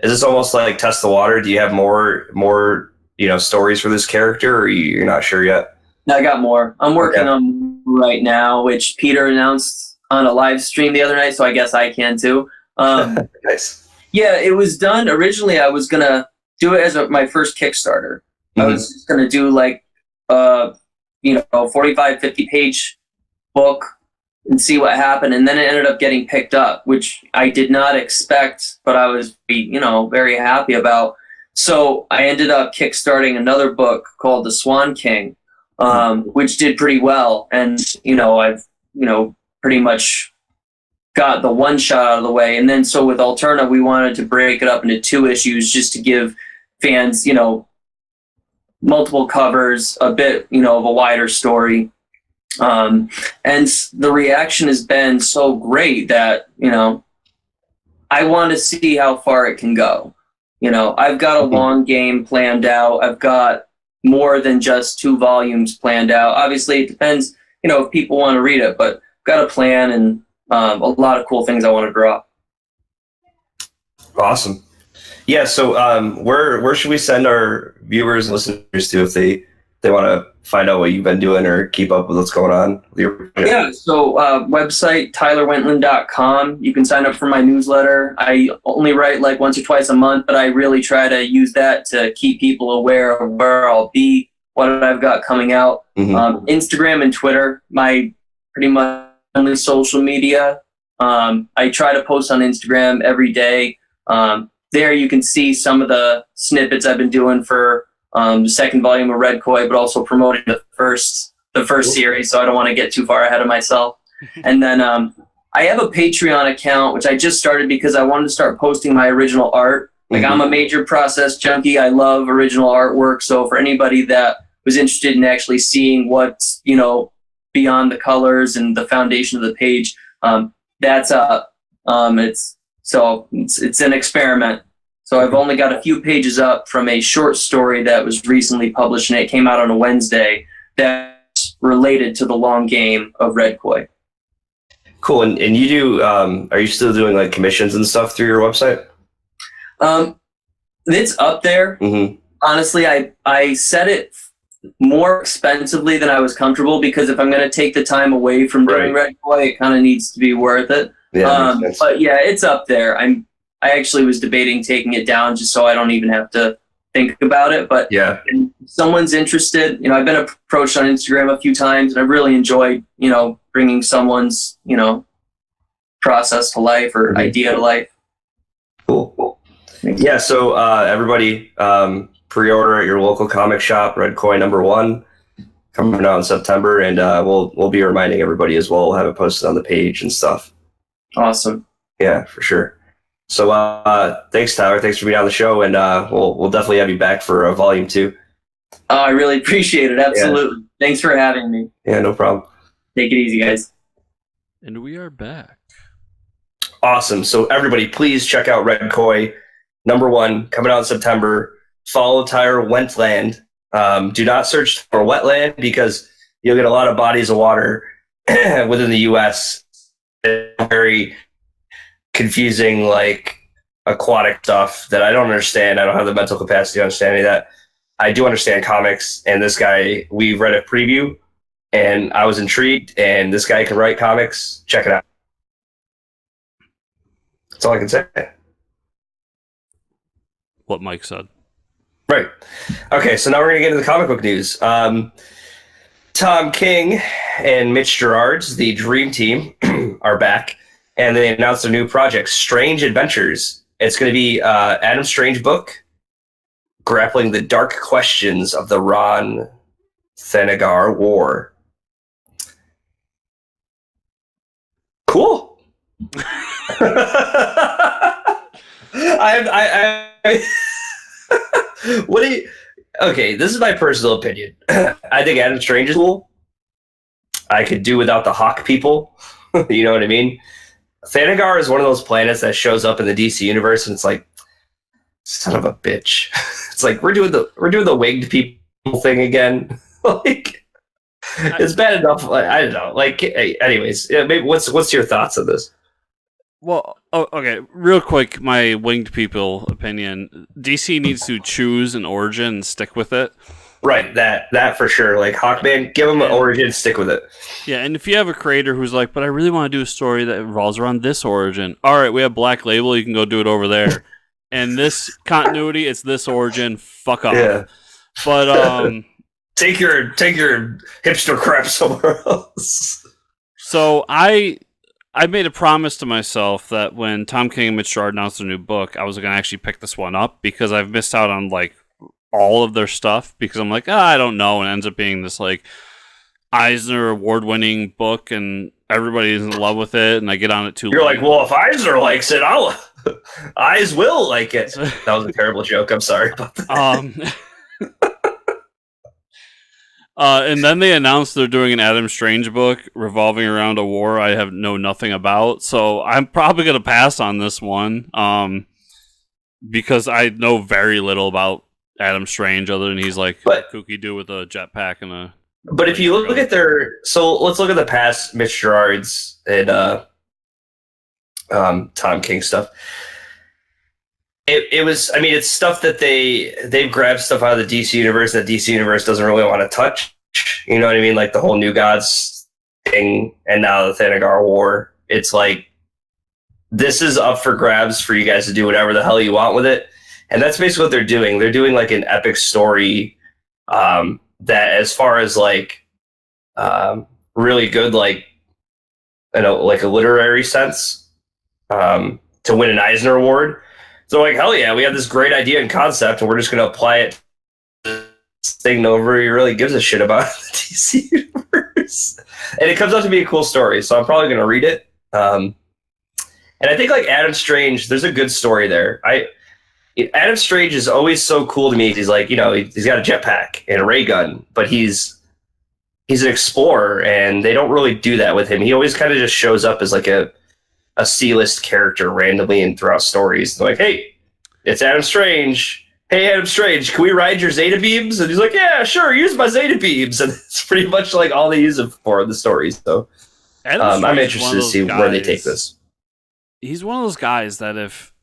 [SPEAKER 2] this almost like test the water? Do you have more stories for this character, or you're not sure yet?
[SPEAKER 3] I got more. I'm working on right now, which Peter announced on a live stream the other night, so I guess I can too.
[SPEAKER 2] Nice.
[SPEAKER 3] Yeah, it was done. Originally, I was gonna do it as my first Kickstarter. I was just gonna do 45, 50 page book and see what happened. And then it ended up getting picked up, which I did not expect, but I was, very happy about. So I ended up kickstarting another book called The Swan King, which did pretty well. And, I've, pretty much got the one shot out of the way. And then so with Alterna, we wanted to break it up into 2 issues just to give fans, multiple covers, a bit, of a wider story. And the reaction has been so great that, I want to see how far it can go. I've got a long game planned out. I've got more than just 2 volumes planned out. Obviously, it depends, if people want to read it, but I've got a plan and a lot of cool things I want to draw.
[SPEAKER 2] Awesome. Yeah. So where should we send our viewers and listeners to if they want to find out what you've been doing or keep up with what's going on?
[SPEAKER 3] Yeah, so website, tylerwentland.com. You can sign up for my newsletter. I only write once or twice a month, but I really try to use that to keep people aware of where I'll be, what I've got coming out. Instagram and Twitter, my pretty much only social media. I try to post on Instagram every day. There you can see some of the snippets I've been doing for the second volume of Red Koi, but also promoting the first series, so I don't want to get too far ahead of myself. And then I have a Patreon account, which I just started because I wanted to start posting my original art. I'm a major process junkie. I love original artwork. So for anybody that was interested in actually seeing what's, beyond the colors and the foundation of the page, that's up. It's an experiment. So I've only got a few pages up from a short story that was recently published, and it came out on a Wednesday that's related to the long game of Red Koi.
[SPEAKER 2] Cool. And you do, are you still doing commissions and stuff through your website?
[SPEAKER 3] It's up there. Honestly, I set it more expensively than I was comfortable because if I'm going to take the time away from doing Red Koi, it kind of needs to be worth it. Yeah, but yeah, it's up there. I actually was debating taking it down just so I don't even have to think about it. But yeah, if someone's interested, I've been approached on Instagram a few times and I've really enjoyed, bringing someone's, process to life or idea to life.
[SPEAKER 2] Cool. Yeah. So everybody pre-order at your local comic shop, Red Koi #1 coming out in September. And we'll be reminding everybody as well. We'll have it posted on the page and stuff.
[SPEAKER 3] Awesome.
[SPEAKER 2] Yeah, for sure. So thanks, Tyler. Thanks for being on the show, and we'll definitely have you back for volume 2.
[SPEAKER 3] Oh, I really appreciate it. Absolutely. Yeah. Thanks for having me.
[SPEAKER 2] Yeah, no problem.
[SPEAKER 3] Take it easy, guys.
[SPEAKER 1] And we are back.
[SPEAKER 2] Awesome. So everybody, please check out Red Koi #1 coming out in September. Follow Tyler Wentland. Do not search for wetland because you'll get a lot of bodies of water within the U.S. Very confusing, aquatic stuff that I don't understand. I don't have the mental capacity to understand any of that. I do understand comics, and this guy, we read a preview, and I was intrigued, and this guy can write comics. Check it out. That's all I can say.
[SPEAKER 1] What Mike said.
[SPEAKER 2] Right. Okay, so now we're going to get into the comic book news. Tom King and Mitch Gerads, the Dream Team, are back, and they announced a new project, Strange Adventures. It's going to be Adam Strange book, grappling the dark questions of the Ron Thanagar War. Cool. What do you... Okay, this is my personal opinion. I think Adam Strange is cool. I could do without the Hawk people. You know what I mean? Thanagar is one of those planets that shows up in the DC universe, and it's like, son of a bitch. It's like we're doing the winged people thing again. Like, it's bad enough. I don't know. Like, anyways, maybe what's your thoughts on this?
[SPEAKER 1] Well, okay, real quick, my winged people opinion. DC needs to choose an origin and stick with it.
[SPEAKER 2] Right, that for sure. Like, Hawkman, give him an origin, stick with it.
[SPEAKER 1] Yeah, and if you have a creator who's like, but I really want to do a story that revolves around this origin. All right, we have Black Label, you can go do it over there. And this continuity, it's this origin, fuck off.
[SPEAKER 2] Yeah.
[SPEAKER 1] But,
[SPEAKER 2] take your hipster crap somewhere else.
[SPEAKER 1] So I made a promise to myself that when Tom King and Mitch Gerads announced their new book, I was going to actually pick this one up because I've missed out on like all of their stuff because I'm like, I don't know, and it ends up being this like Eisner award-winning book, and everybody's in love with it, and I get on it too late.
[SPEAKER 2] You're like, well, if Eisner likes it, Eyes will like it. That was a terrible joke. I'm sorry about that.
[SPEAKER 1] And then they announced they're doing an Adam Strange book revolving around a war I know nothing about. So I'm probably going to pass on this one because I know very little about Adam Strange other than he's like a kooky dude with a jetpack and a...
[SPEAKER 2] But if you look at so let's look at the past Mitch Gerads and Tom King stuff. It was, I mean, it's stuff that they've grabbed stuff out of the DC universe that DC universe doesn't really want to touch. You know what I mean? Like the whole New Gods thing, and now the Thanagar War. It's like, this is up for grabs for you guys to do whatever the hell you want with it. And that's basically what they're doing. They're doing like an epic story that, as far as like really good, like, you know, like a literary sense, to win an Eisner Award. So like, hell yeah, we have this great idea and concept, and we're just going to apply it to this thing nobody really gives a shit about the DC universe. And it comes out to be a cool story, so I'm probably going to read it. And I think like Adam Strange, there's a good story there. Adam Strange is always so cool to me. He's like, you know, he's got a jetpack and a ray gun, but he's an explorer, and they don't really do that with him. He always kind of just shows up as like a C-list character randomly and throughout stories. They're like, hey, it's Adam Strange. Hey, Adam Strange, can we ride your Zeta beams? And he's like, yeah, sure, use my Zeta beams. And it's pretty much like all they use it for in the stories. So I'm interested to see where they take this.
[SPEAKER 1] He's one of those guys that if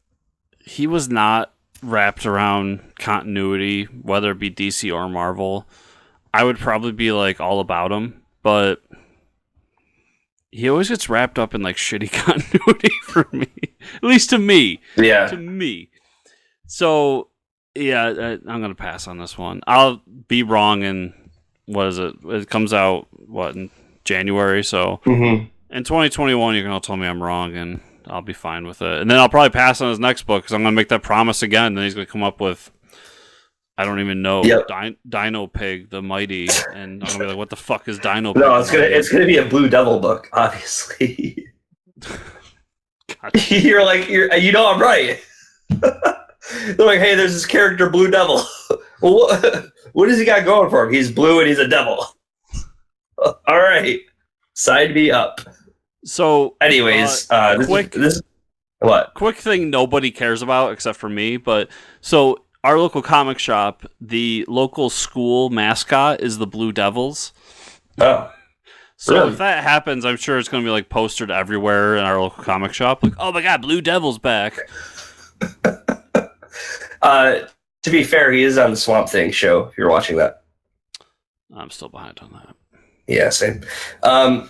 [SPEAKER 1] he was not wrapped around continuity, whether it be DC or Marvel, I would probably be like all about him. But he always gets wrapped up in like shitty continuity for me, at least to me.
[SPEAKER 2] Yeah,
[SPEAKER 1] to me. So yeah, I'm gonna pass on this one. I'll be wrong in what is it? It comes out in January. So in 2021, you're gonna tell me I'm wrong, and I'll be fine with it. And then I'll probably pass on his next book because I'm gonna make that promise again. And then he's gonna come up with, I don't even know, Dino Pig the Mighty, and I'm gonna be like, "What the fuck is Dino Pig?"
[SPEAKER 2] No, it's gonna be a Blue Devil book, obviously. You're like, you know, I'm right. They're like, hey, there's this character, Blue Devil. Well, what does he got going for him? He's blue and he's a devil. All right, sign me up.
[SPEAKER 1] So,
[SPEAKER 2] anyways,
[SPEAKER 1] quick thing nobody cares about except for me, but so. Our local comic shop, the local school mascot is the Blue Devils.
[SPEAKER 2] Oh.
[SPEAKER 1] So
[SPEAKER 2] really?
[SPEAKER 1] If that happens, I'm sure it's going to be like postered everywhere in our local comic shop. Like, oh my god, Blue Devil's back.
[SPEAKER 2] To be fair, he is on the Swamp Thing show. If you're watching that,
[SPEAKER 1] I'm still behind on that.
[SPEAKER 2] yeah, same. A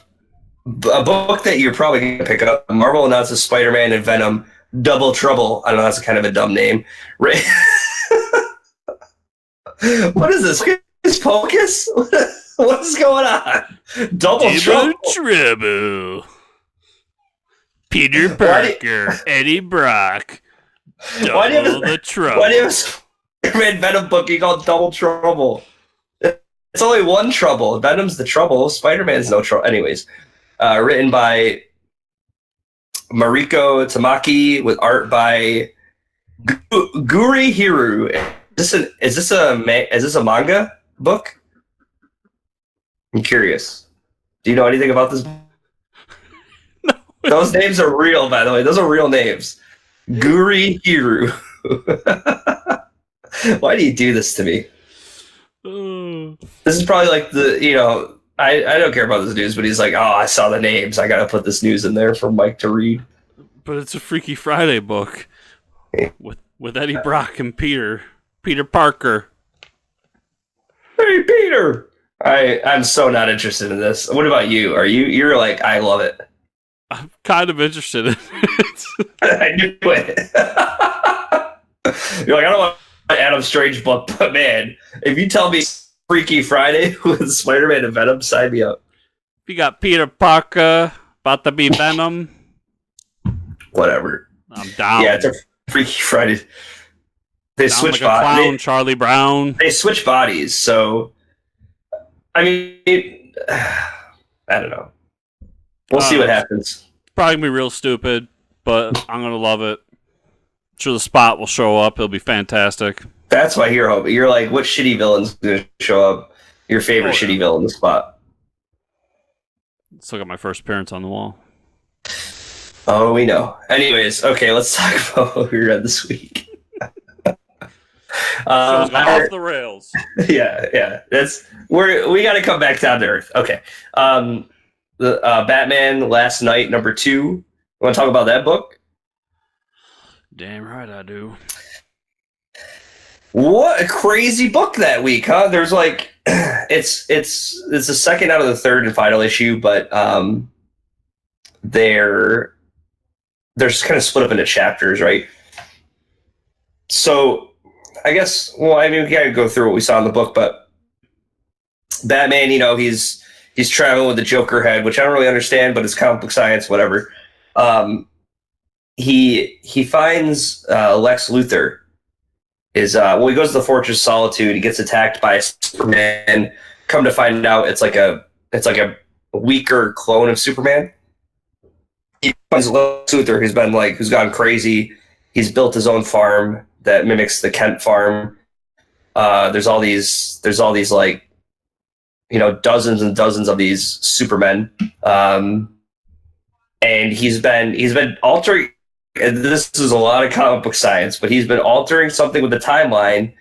[SPEAKER 2] book that you're probably going to pick up. Marvel announces Spider-Man and Venom Double Trouble. I don't know, that's kind of a dumb name. What is this? Hocus Pocus? What is going on? Double
[SPEAKER 1] Trouble. Peter Parker, Eddie Brock. Double the trouble.
[SPEAKER 2] Why do you have a Spider-Man Venom book called Double Trouble? It's only one trouble. Venom's the trouble. Spider-Man's no trouble. Anyways. Written by Mariko Tamaki with art by Guri Hiru. Is this a manga book? I'm curious. Do you know anything about this?
[SPEAKER 1] No.
[SPEAKER 2] Those names are real, by the way. Those are real names. Guri Hiru. Why do you do this to me? This is probably like I don't care about this news, but he's like, oh, I saw the names. I got to put this news in there for Mike to read.
[SPEAKER 1] But it's a Freaky Friday book with Eddie Brock and Peter Parker.
[SPEAKER 2] Hey, Peter. I'm so not interested in this. What about you? You're like, I love it.
[SPEAKER 1] I'm kind of interested in it.
[SPEAKER 2] I knew it. You're like, I don't want an Adam Strange book, but man, if you tell me Freaky Friday with Spider-Man and Venom, sign me up.
[SPEAKER 1] You got Peter Parker about to be Venom.
[SPEAKER 2] Whatever.
[SPEAKER 1] I'm down.
[SPEAKER 2] Yeah, it's a Freaky Friday. They switch
[SPEAKER 1] like
[SPEAKER 2] bodies.
[SPEAKER 1] Clown, Charlie Brown.
[SPEAKER 2] They switch bodies, so I mean, I don't know. We'll see what happens.
[SPEAKER 1] Probably gonna be real stupid, but I'm gonna love it. I'm sure the Spot will show up. It'll be fantastic.
[SPEAKER 2] That's my hero. You're like, what shitty villain's gonna show up? Your favorite shitty villain, the Spot.
[SPEAKER 1] Still got my first appearance on the wall.
[SPEAKER 2] Oh, we know. Anyways, okay, let's talk about what we read this week.
[SPEAKER 1] Off the rails.
[SPEAKER 2] Yeah. We got to come back down to earth. Okay. The Batman Last Night #2. You want to talk about that book?
[SPEAKER 1] Damn right I do. What
[SPEAKER 2] a crazy book that week, huh? There's like, it's the second out of the third and final issue, but they're just kind of split up into chapters, right? So I guess, well, I mean, we gotta go through what we saw in the book, but Batman, he's traveling with the Joker head, which I don't really understand, but it's comic book science, whatever. He finds Lex Luthor. He goes to the Fortress of Solitude. He gets attacked by Superman. Come to find out, it's like a weaker clone of Superman. He finds Lex Luthor, who's gone crazy. He's built his own farm that mimics the Kent farm. There's all these like, dozens and dozens of these Supermen. And he's been altering. This is a lot of comic book science, but he's been altering something with the timeline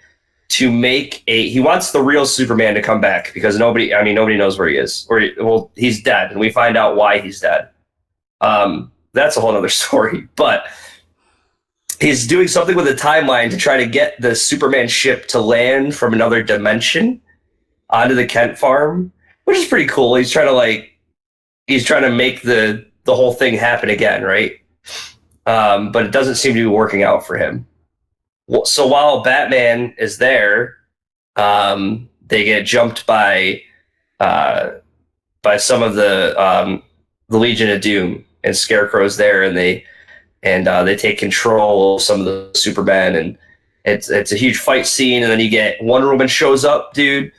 [SPEAKER 2] to make he wants the real Superman to come back because nobody knows where he is. He's dead, and we find out why he's dead. That's a whole other story, but he's doing something with the timeline to try to get the Superman ship to land from another dimension onto the Kent farm, which is pretty cool. He's trying to make the whole thing happen again, right? But it doesn't seem to be working out for him. So while Batman is there, they get jumped by some of the Legion of Doom, and Scarecrow's there, and they take control of some of the Supermen, and it's a huge fight scene. And then you get Wonder Woman shows up, dude,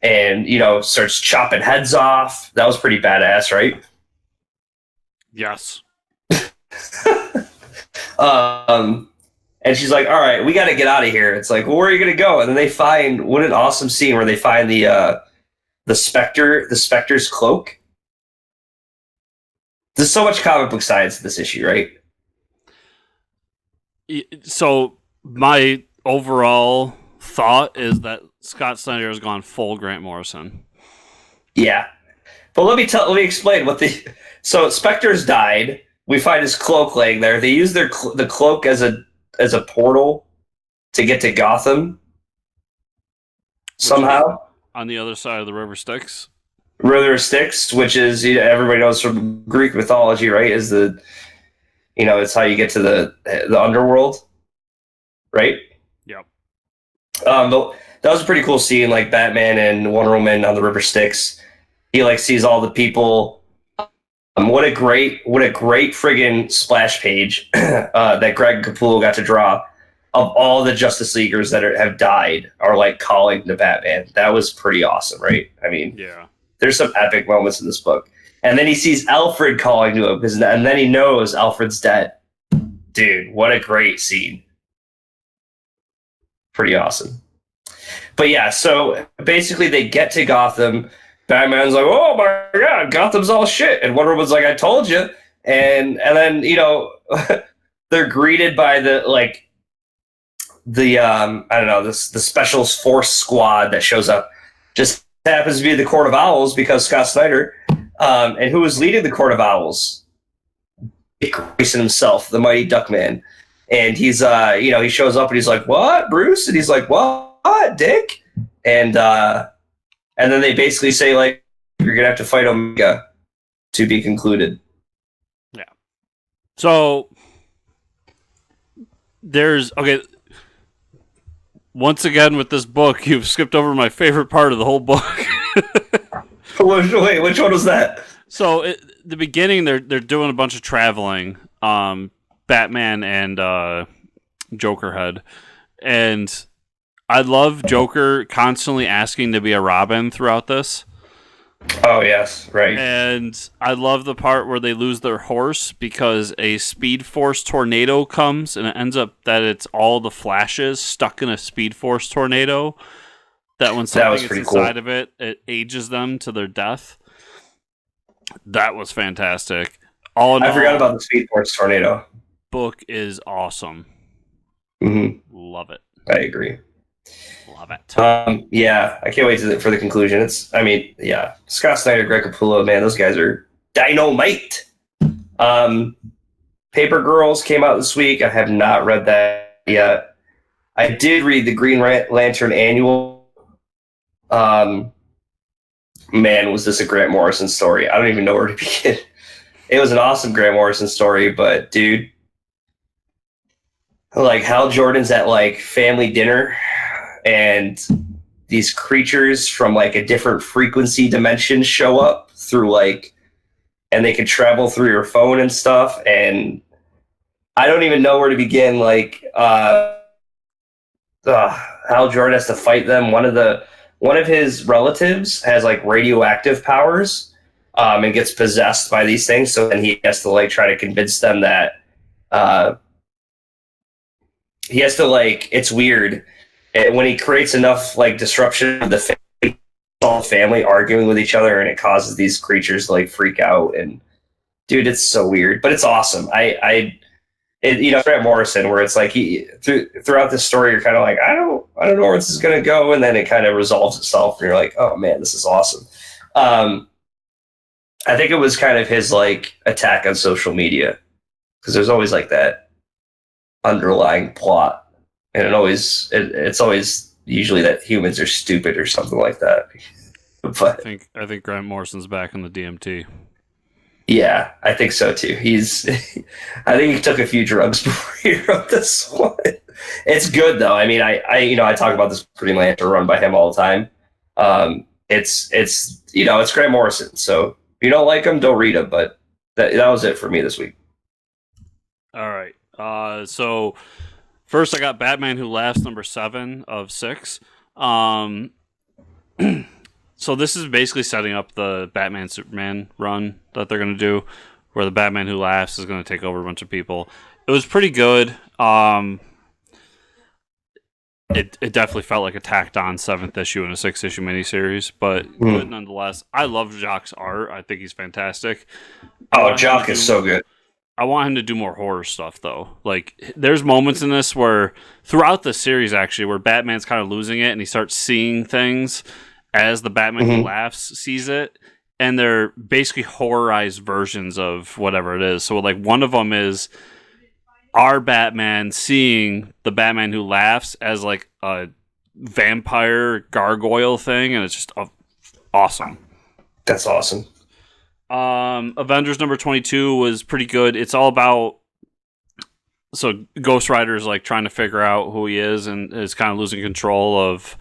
[SPEAKER 2] and starts chopping heads off. That was pretty badass, right?
[SPEAKER 1] Yes.
[SPEAKER 2] And she's like, all right, we got to get out of here. It's like, well, where are you going to go? And then they find, what an awesome scene where they find the Spectre's cloak. There's so much comic book science in this issue, right?
[SPEAKER 1] So my overall thought is that Scott Snyder has gone full Grant Morrison.
[SPEAKER 2] Yeah. But let me explain so Spectre's died. We find his cloak laying there. They use the cloak as a portal to get to Gotham somehow.
[SPEAKER 1] On the other side of the river Styx.
[SPEAKER 2] River Styx, which is, you know, everybody knows from Greek mythology, right? Is the, you know, it's how you get to the underworld, right?
[SPEAKER 1] Yep.
[SPEAKER 2] But that was a pretty cool scene, like Batman and Wonder Woman on the River Styx. He like sees all the people. What a great friggin' splash page that Greg Capullo got to draw of all the Justice Leaguers that have died are like calling to Batman. That was pretty awesome, right? I mean,
[SPEAKER 1] yeah.
[SPEAKER 2] There's some epic moments in this book. And then he sees Alfred calling to him, and then he knows Alfred's dead. Dude, what a great scene. Pretty awesome. But yeah, so basically they get to Gotham. Batman's like, oh my God, Gotham's all shit. And Wonder Woman's like, I told you. And then, you know, they're greeted by the special force squad that shows up. Just happens to be the Court of Owls because Scott Snyder, and who was leading the Court of Owls? Dick Grayson himself, the mighty Duckman. And he's, he shows up and he's like, what, Bruce? And he's like, what, Dick? And then they basically say, like, you're going to have to fight Omega to be concluded.
[SPEAKER 1] Yeah. So, once again, with this book, you've skipped over my favorite part of the whole book.
[SPEAKER 2] Wait, which one was that?
[SPEAKER 1] So, the beginning, they're doing a bunch of traveling. Batman and Joker head. And I love Joker constantly asking to be a Robin throughout this.
[SPEAKER 2] Oh, yes, right.
[SPEAKER 1] And I love the part where they lose their horse because a Speed Force tornado comes, and it ends up that it's all the Flashes stuck in a Speed Force tornado. That when something gets inside of it, it ages them to their death. That was fantastic.
[SPEAKER 2] I forgot about the Speed Force tornado.
[SPEAKER 1] Book is awesome.
[SPEAKER 2] Mm-hmm.
[SPEAKER 1] Love it.
[SPEAKER 2] I agree.
[SPEAKER 1] Love it.
[SPEAKER 2] Yeah, I can't wait for the conclusion. Scott Snyder, Greg Capullo, man, those guys are dynamite. Paper Girls came out this week. I have not read that yet. I did read the Green Lantern Annual. Man, was this a Grant Morrison story? I don't even know where to begin. It was an awesome Grant Morrison story, but dude, like Hal Jordan's at like family dinner, and these creatures from like a different frequency dimension show up through and they can travel through your phone and stuff. And I don't even know where to begin. Hal Jordan has to fight them. One of his relatives has like radioactive powers, and gets possessed by these things. So then he has to like try to convince them that, he has to it's weird. And when he creates enough like disruption of the family arguing with each other, and it causes these creatures to like freak out. And dude, it's so weird, but it's awesome. Grant Morrison, where it's like throughout this story, you're kind of like, I don't know where this is going to go. And then it kind of resolves itself and you're like, oh man, this is awesome. I think it was kind of his like attack on social media, because there's always like that underlying plot. And it's always usually that humans are stupid or something like that. But
[SPEAKER 1] I think Grant Morrison's back in the DMT.
[SPEAKER 2] Yeah, I think so too. I think he took a few drugs before he wrote this one. It's good though. I mean, I talk about this Green Lantern run by him all the time. It's Grant Morrison. So if you don't like him, don't read him. But that was it for me this week.
[SPEAKER 1] All right. So first I got Batman Who Laughs #7 of 6. So this is basically setting up the Batman Superman run that they're going to do, where the Batman Who Laughs is going to take over a bunch of people. It was pretty good. It definitely felt like a tacked on 7th issue in a 6-issue miniseries, but good nonetheless. I love Jacques' art. I think he's fantastic.
[SPEAKER 2] Jacques is so good.
[SPEAKER 1] I want him to do more horror stuff, though. Like, there's moments in this where, throughout the series, actually, where Batman's kind of losing it and he starts seeing things as the Batman Who Laughs sees it, and they're basically horrorized versions of whatever it is. So, like, one of them is our Batman seeing the Batman Who Laughs as like a vampire gargoyle thing, and it's just awesome.
[SPEAKER 2] That's awesome.
[SPEAKER 1] Avengers number 22 was pretty good. It's all about Ghost Rider is like trying to figure out who he is and is kind of losing control of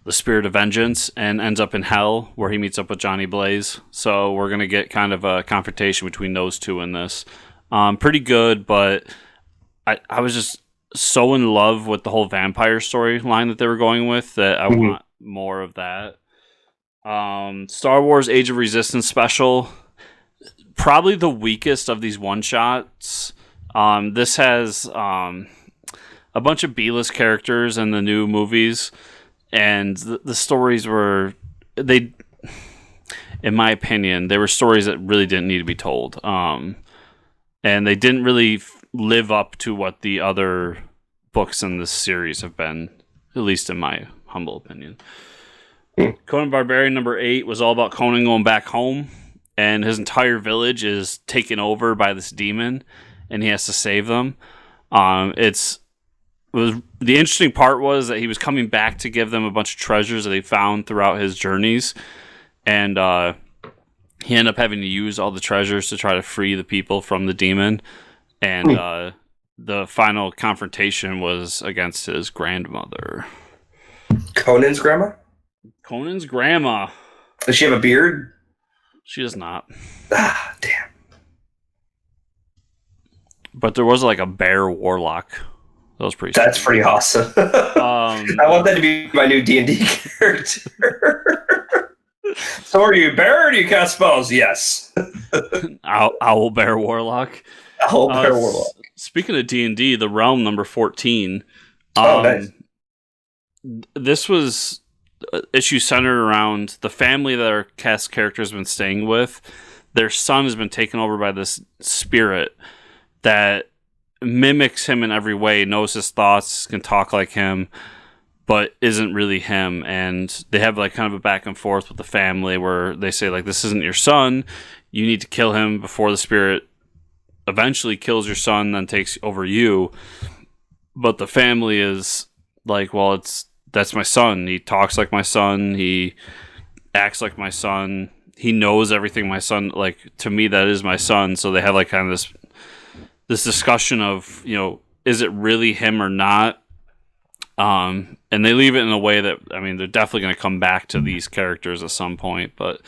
[SPEAKER 1] the spirit of vengeance and ends up in hell where he meets up with Johnny Blaze. So we're going to get kind of a confrontation between those two in this. Pretty good, but I was just so in love with the whole vampire storyline that they were going with that I want more of that. Star Wars Age of Resistance special, probably the weakest of these one-shots. This has a bunch of B-list characters in the new movies, and the stories were, in my opinion, they were stories that really didn't need to be told. And they didn't really live up to what the other books in this series have been, at least in my humble opinion. Conan Barbarian number 8 was all about Conan going back home, and his entire village is taken over by this demon, and he has to save them. The interesting part was that he was coming back to give them a bunch of treasures that they found throughout his journeys, and he ended up having to use all the treasures to try to free the people from the demon, and the final confrontation was against his grandmother.
[SPEAKER 2] Conan's grandma?
[SPEAKER 1] Conan's grandma.
[SPEAKER 2] Does she have a beard?
[SPEAKER 1] She does not.
[SPEAKER 2] Ah, damn.
[SPEAKER 1] But there was like a bear warlock. That was pretty.
[SPEAKER 2] That's pretty awesome. I want that to be my new D&D character. So are you a bear or do you cast spells? Yes.
[SPEAKER 1] Owl bear warlock.
[SPEAKER 2] Owl bear warlock.
[SPEAKER 1] Speaking of D&D, the Realm number 14.
[SPEAKER 2] Nice.
[SPEAKER 1] This was issue centered around the family that our cast character has been staying with. Their son has been taken over by this spirit that mimics him in every way, knows his thoughts, can talk like him, but isn't really him. And they have like kind of a back and forth with the family where they say like, this isn't your son. You need to kill him before the spirit eventually kills your son, then takes over you. But the family is like, well, that's my son. He talks like my son. He acts like my son. He knows everything my son, like, to me, that is my son. So they have like kind of this discussion of, is it really him or not? And they leave it in a way that, I mean, they're definitely going to come back to these characters at some point, but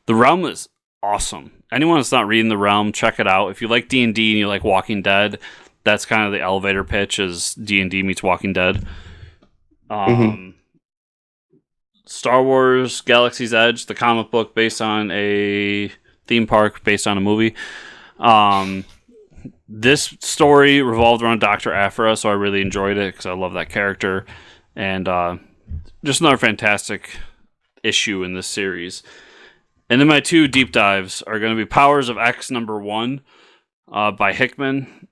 [SPEAKER 1] the Realm is awesome. Anyone that's not reading the Realm, check it out. If you like D&D and you like Walking Dead, that's kind of the elevator pitch, is D&D meets Walking Dead. Star Wars Galaxy's Edge, the comic book based on a theme park based on a movie. This story revolved around Dr. Aphra, so I really enjoyed it because I love that character. And just another fantastic issue in this series. And then my two deep dives are going to be Powers of X number 1 by Hickman.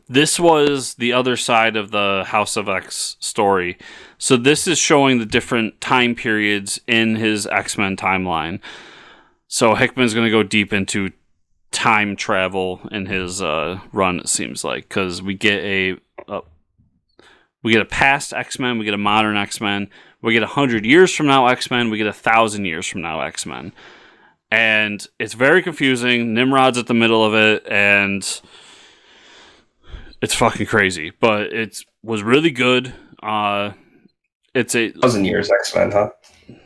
[SPEAKER 1] This was the other side of the House of X story. So this is showing the different time periods in his X-Men timeline. So Hickman's going to go deep into time travel in his run, it seems like, because we get a past X-Men, we get a modern X-Men, we get 100 years from now X-Men, we get 1,000 years from now X-Men. And it's very confusing. Nimrod's at the middle of it, and it's fucking crazy, but it was really good. It's
[SPEAKER 2] 1,000 years X-Men, huh?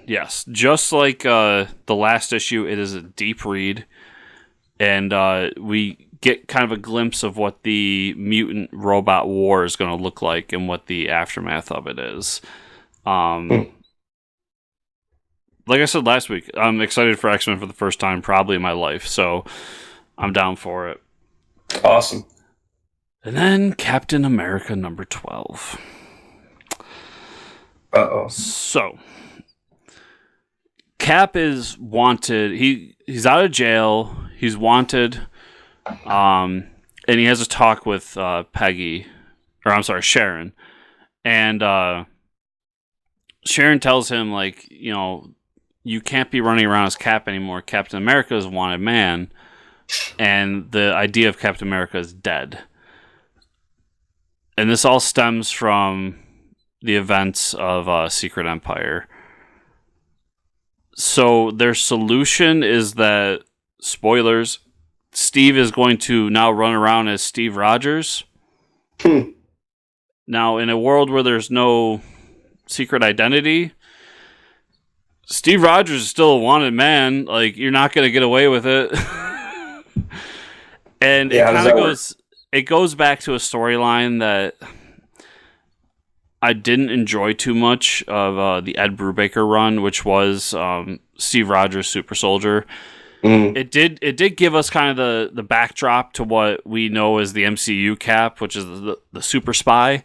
[SPEAKER 1] Yes, just like the last issue, it is a deep read, and we get kind of a glimpse of what the mutant robot war is going to look like and what the aftermath of it is. Like I said last week, I'm excited for X-Men for the first time probably in my life, so I'm down for it.
[SPEAKER 2] Awesome.
[SPEAKER 1] And then Captain America number 12.
[SPEAKER 2] Uh-oh.
[SPEAKER 1] So, Cap is wanted. He's out of jail. He's wanted. And he has a talk with Sharon. And Sharon tells him, like, you can't be running around as Cap anymore. Captain America is a wanted man. And the idea of Captain America is dead. And this all stems from the events of Secret Empire. So their solution is that, spoilers, Steve is going to now run around as Steve Rogers. Now, in a world where there's no secret identity, Steve Rogers is still a wanted man. Like, you're not going to get away with it. And it kind of goes back to a storyline that I didn't enjoy too much of the Ed Brubaker run, which was Steve Rogers Super Soldier. It did give us kind of the backdrop to what we know as the MCU Cap, which is the super spy.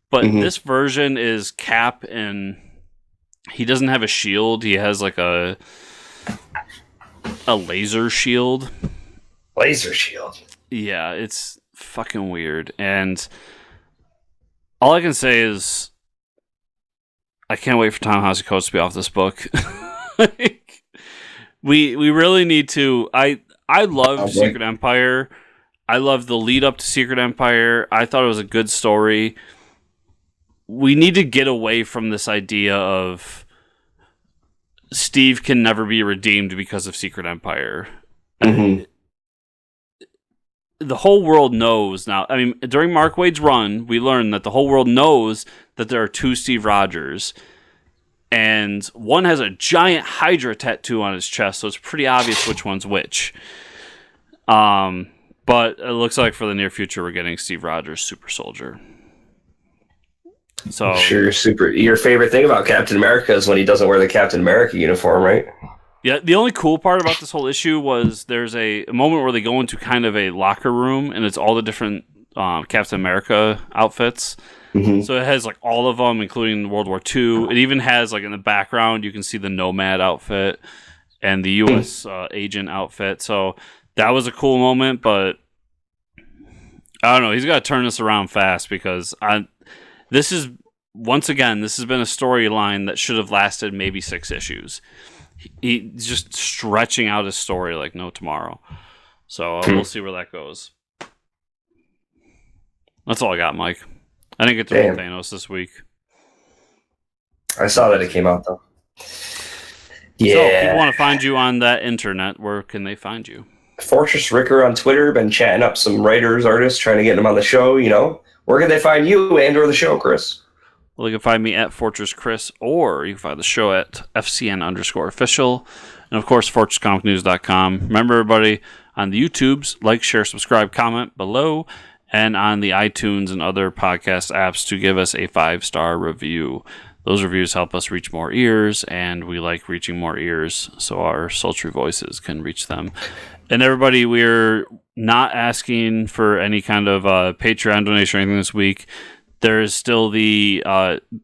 [SPEAKER 1] But this version is Cap, and he doesn't have a shield. He has like a laser shield.
[SPEAKER 2] Laser shield.
[SPEAKER 1] Yeah, it's fucking weird. And all I can say is I can't wait for Ta-Nehisi Coates to be off this book. We really need to. I love Secret Empire. I love the lead up to Secret Empire. I thought it was a good story. We need to get away from this idea of Steve can never be redeemed because of Secret Empire. The whole world knows now. I mean, during Mark Waid's run, we learned that the whole world knows that there are two Steve Rogers. And one has a giant Hydra tattoo on his chest, so it's pretty obvious which one's which. But it looks like for the near future, we're getting Steve Rogers Super Soldier. So
[SPEAKER 2] I'm sure your favorite thing about Captain America is when he doesn't wear the Captain America uniform, right?
[SPEAKER 1] Yeah, the only cool part about this whole issue was there's a moment where they go into kind of a locker room, and it's all the different Captain America outfits. So it has like all of them, including World War II. It even has like in the background, you can see the Nomad outfit and the U.S. Agent outfit. So that was a cool moment, but I don't know. He's got to turn this around fast because this has been a storyline that should have lasted maybe 6 issues. He's just stretching out his story like no tomorrow. So we'll see where that goes. That's all I got, Mike. I didn't get to read Thanos this week.
[SPEAKER 2] I saw that it came out, though. Yeah.
[SPEAKER 3] So,
[SPEAKER 1] if people want to find you on that internet, where can they find you?
[SPEAKER 2] Fortress Ricker on Twitter. Been chatting up some writers, artists, trying to get them on the show, you know. Where can they find you and or the show, Chris?
[SPEAKER 1] Well, you can find me at Fortress Chris, or you can find the show at FCN_official. And, of course, FortressComicNews.com. Remember, everybody, on the YouTubes, like, share, subscribe, comment below. And on the iTunes and other podcast apps to give us a 5-star review. Those reviews help us reach more ears, and we like reaching more ears so our sultry voices can reach them. And everybody, we're not asking for any kind of Patreon donation or anything this week. There is still the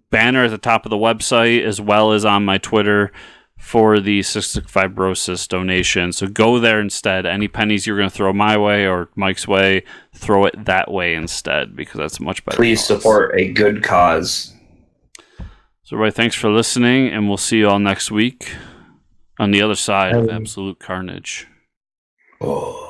[SPEAKER 1] banner at the top of the website, as well as on my Twitter, for the cystic fibrosis donation. So go there instead. Any pennies you're going to throw my way or Mike's way, throw it that way instead, because that's much better.
[SPEAKER 2] Please support a good cause.
[SPEAKER 1] So everybody, thanks for listening, and we'll see you all next week on the other side of absolute carnage.
[SPEAKER 2] Oh.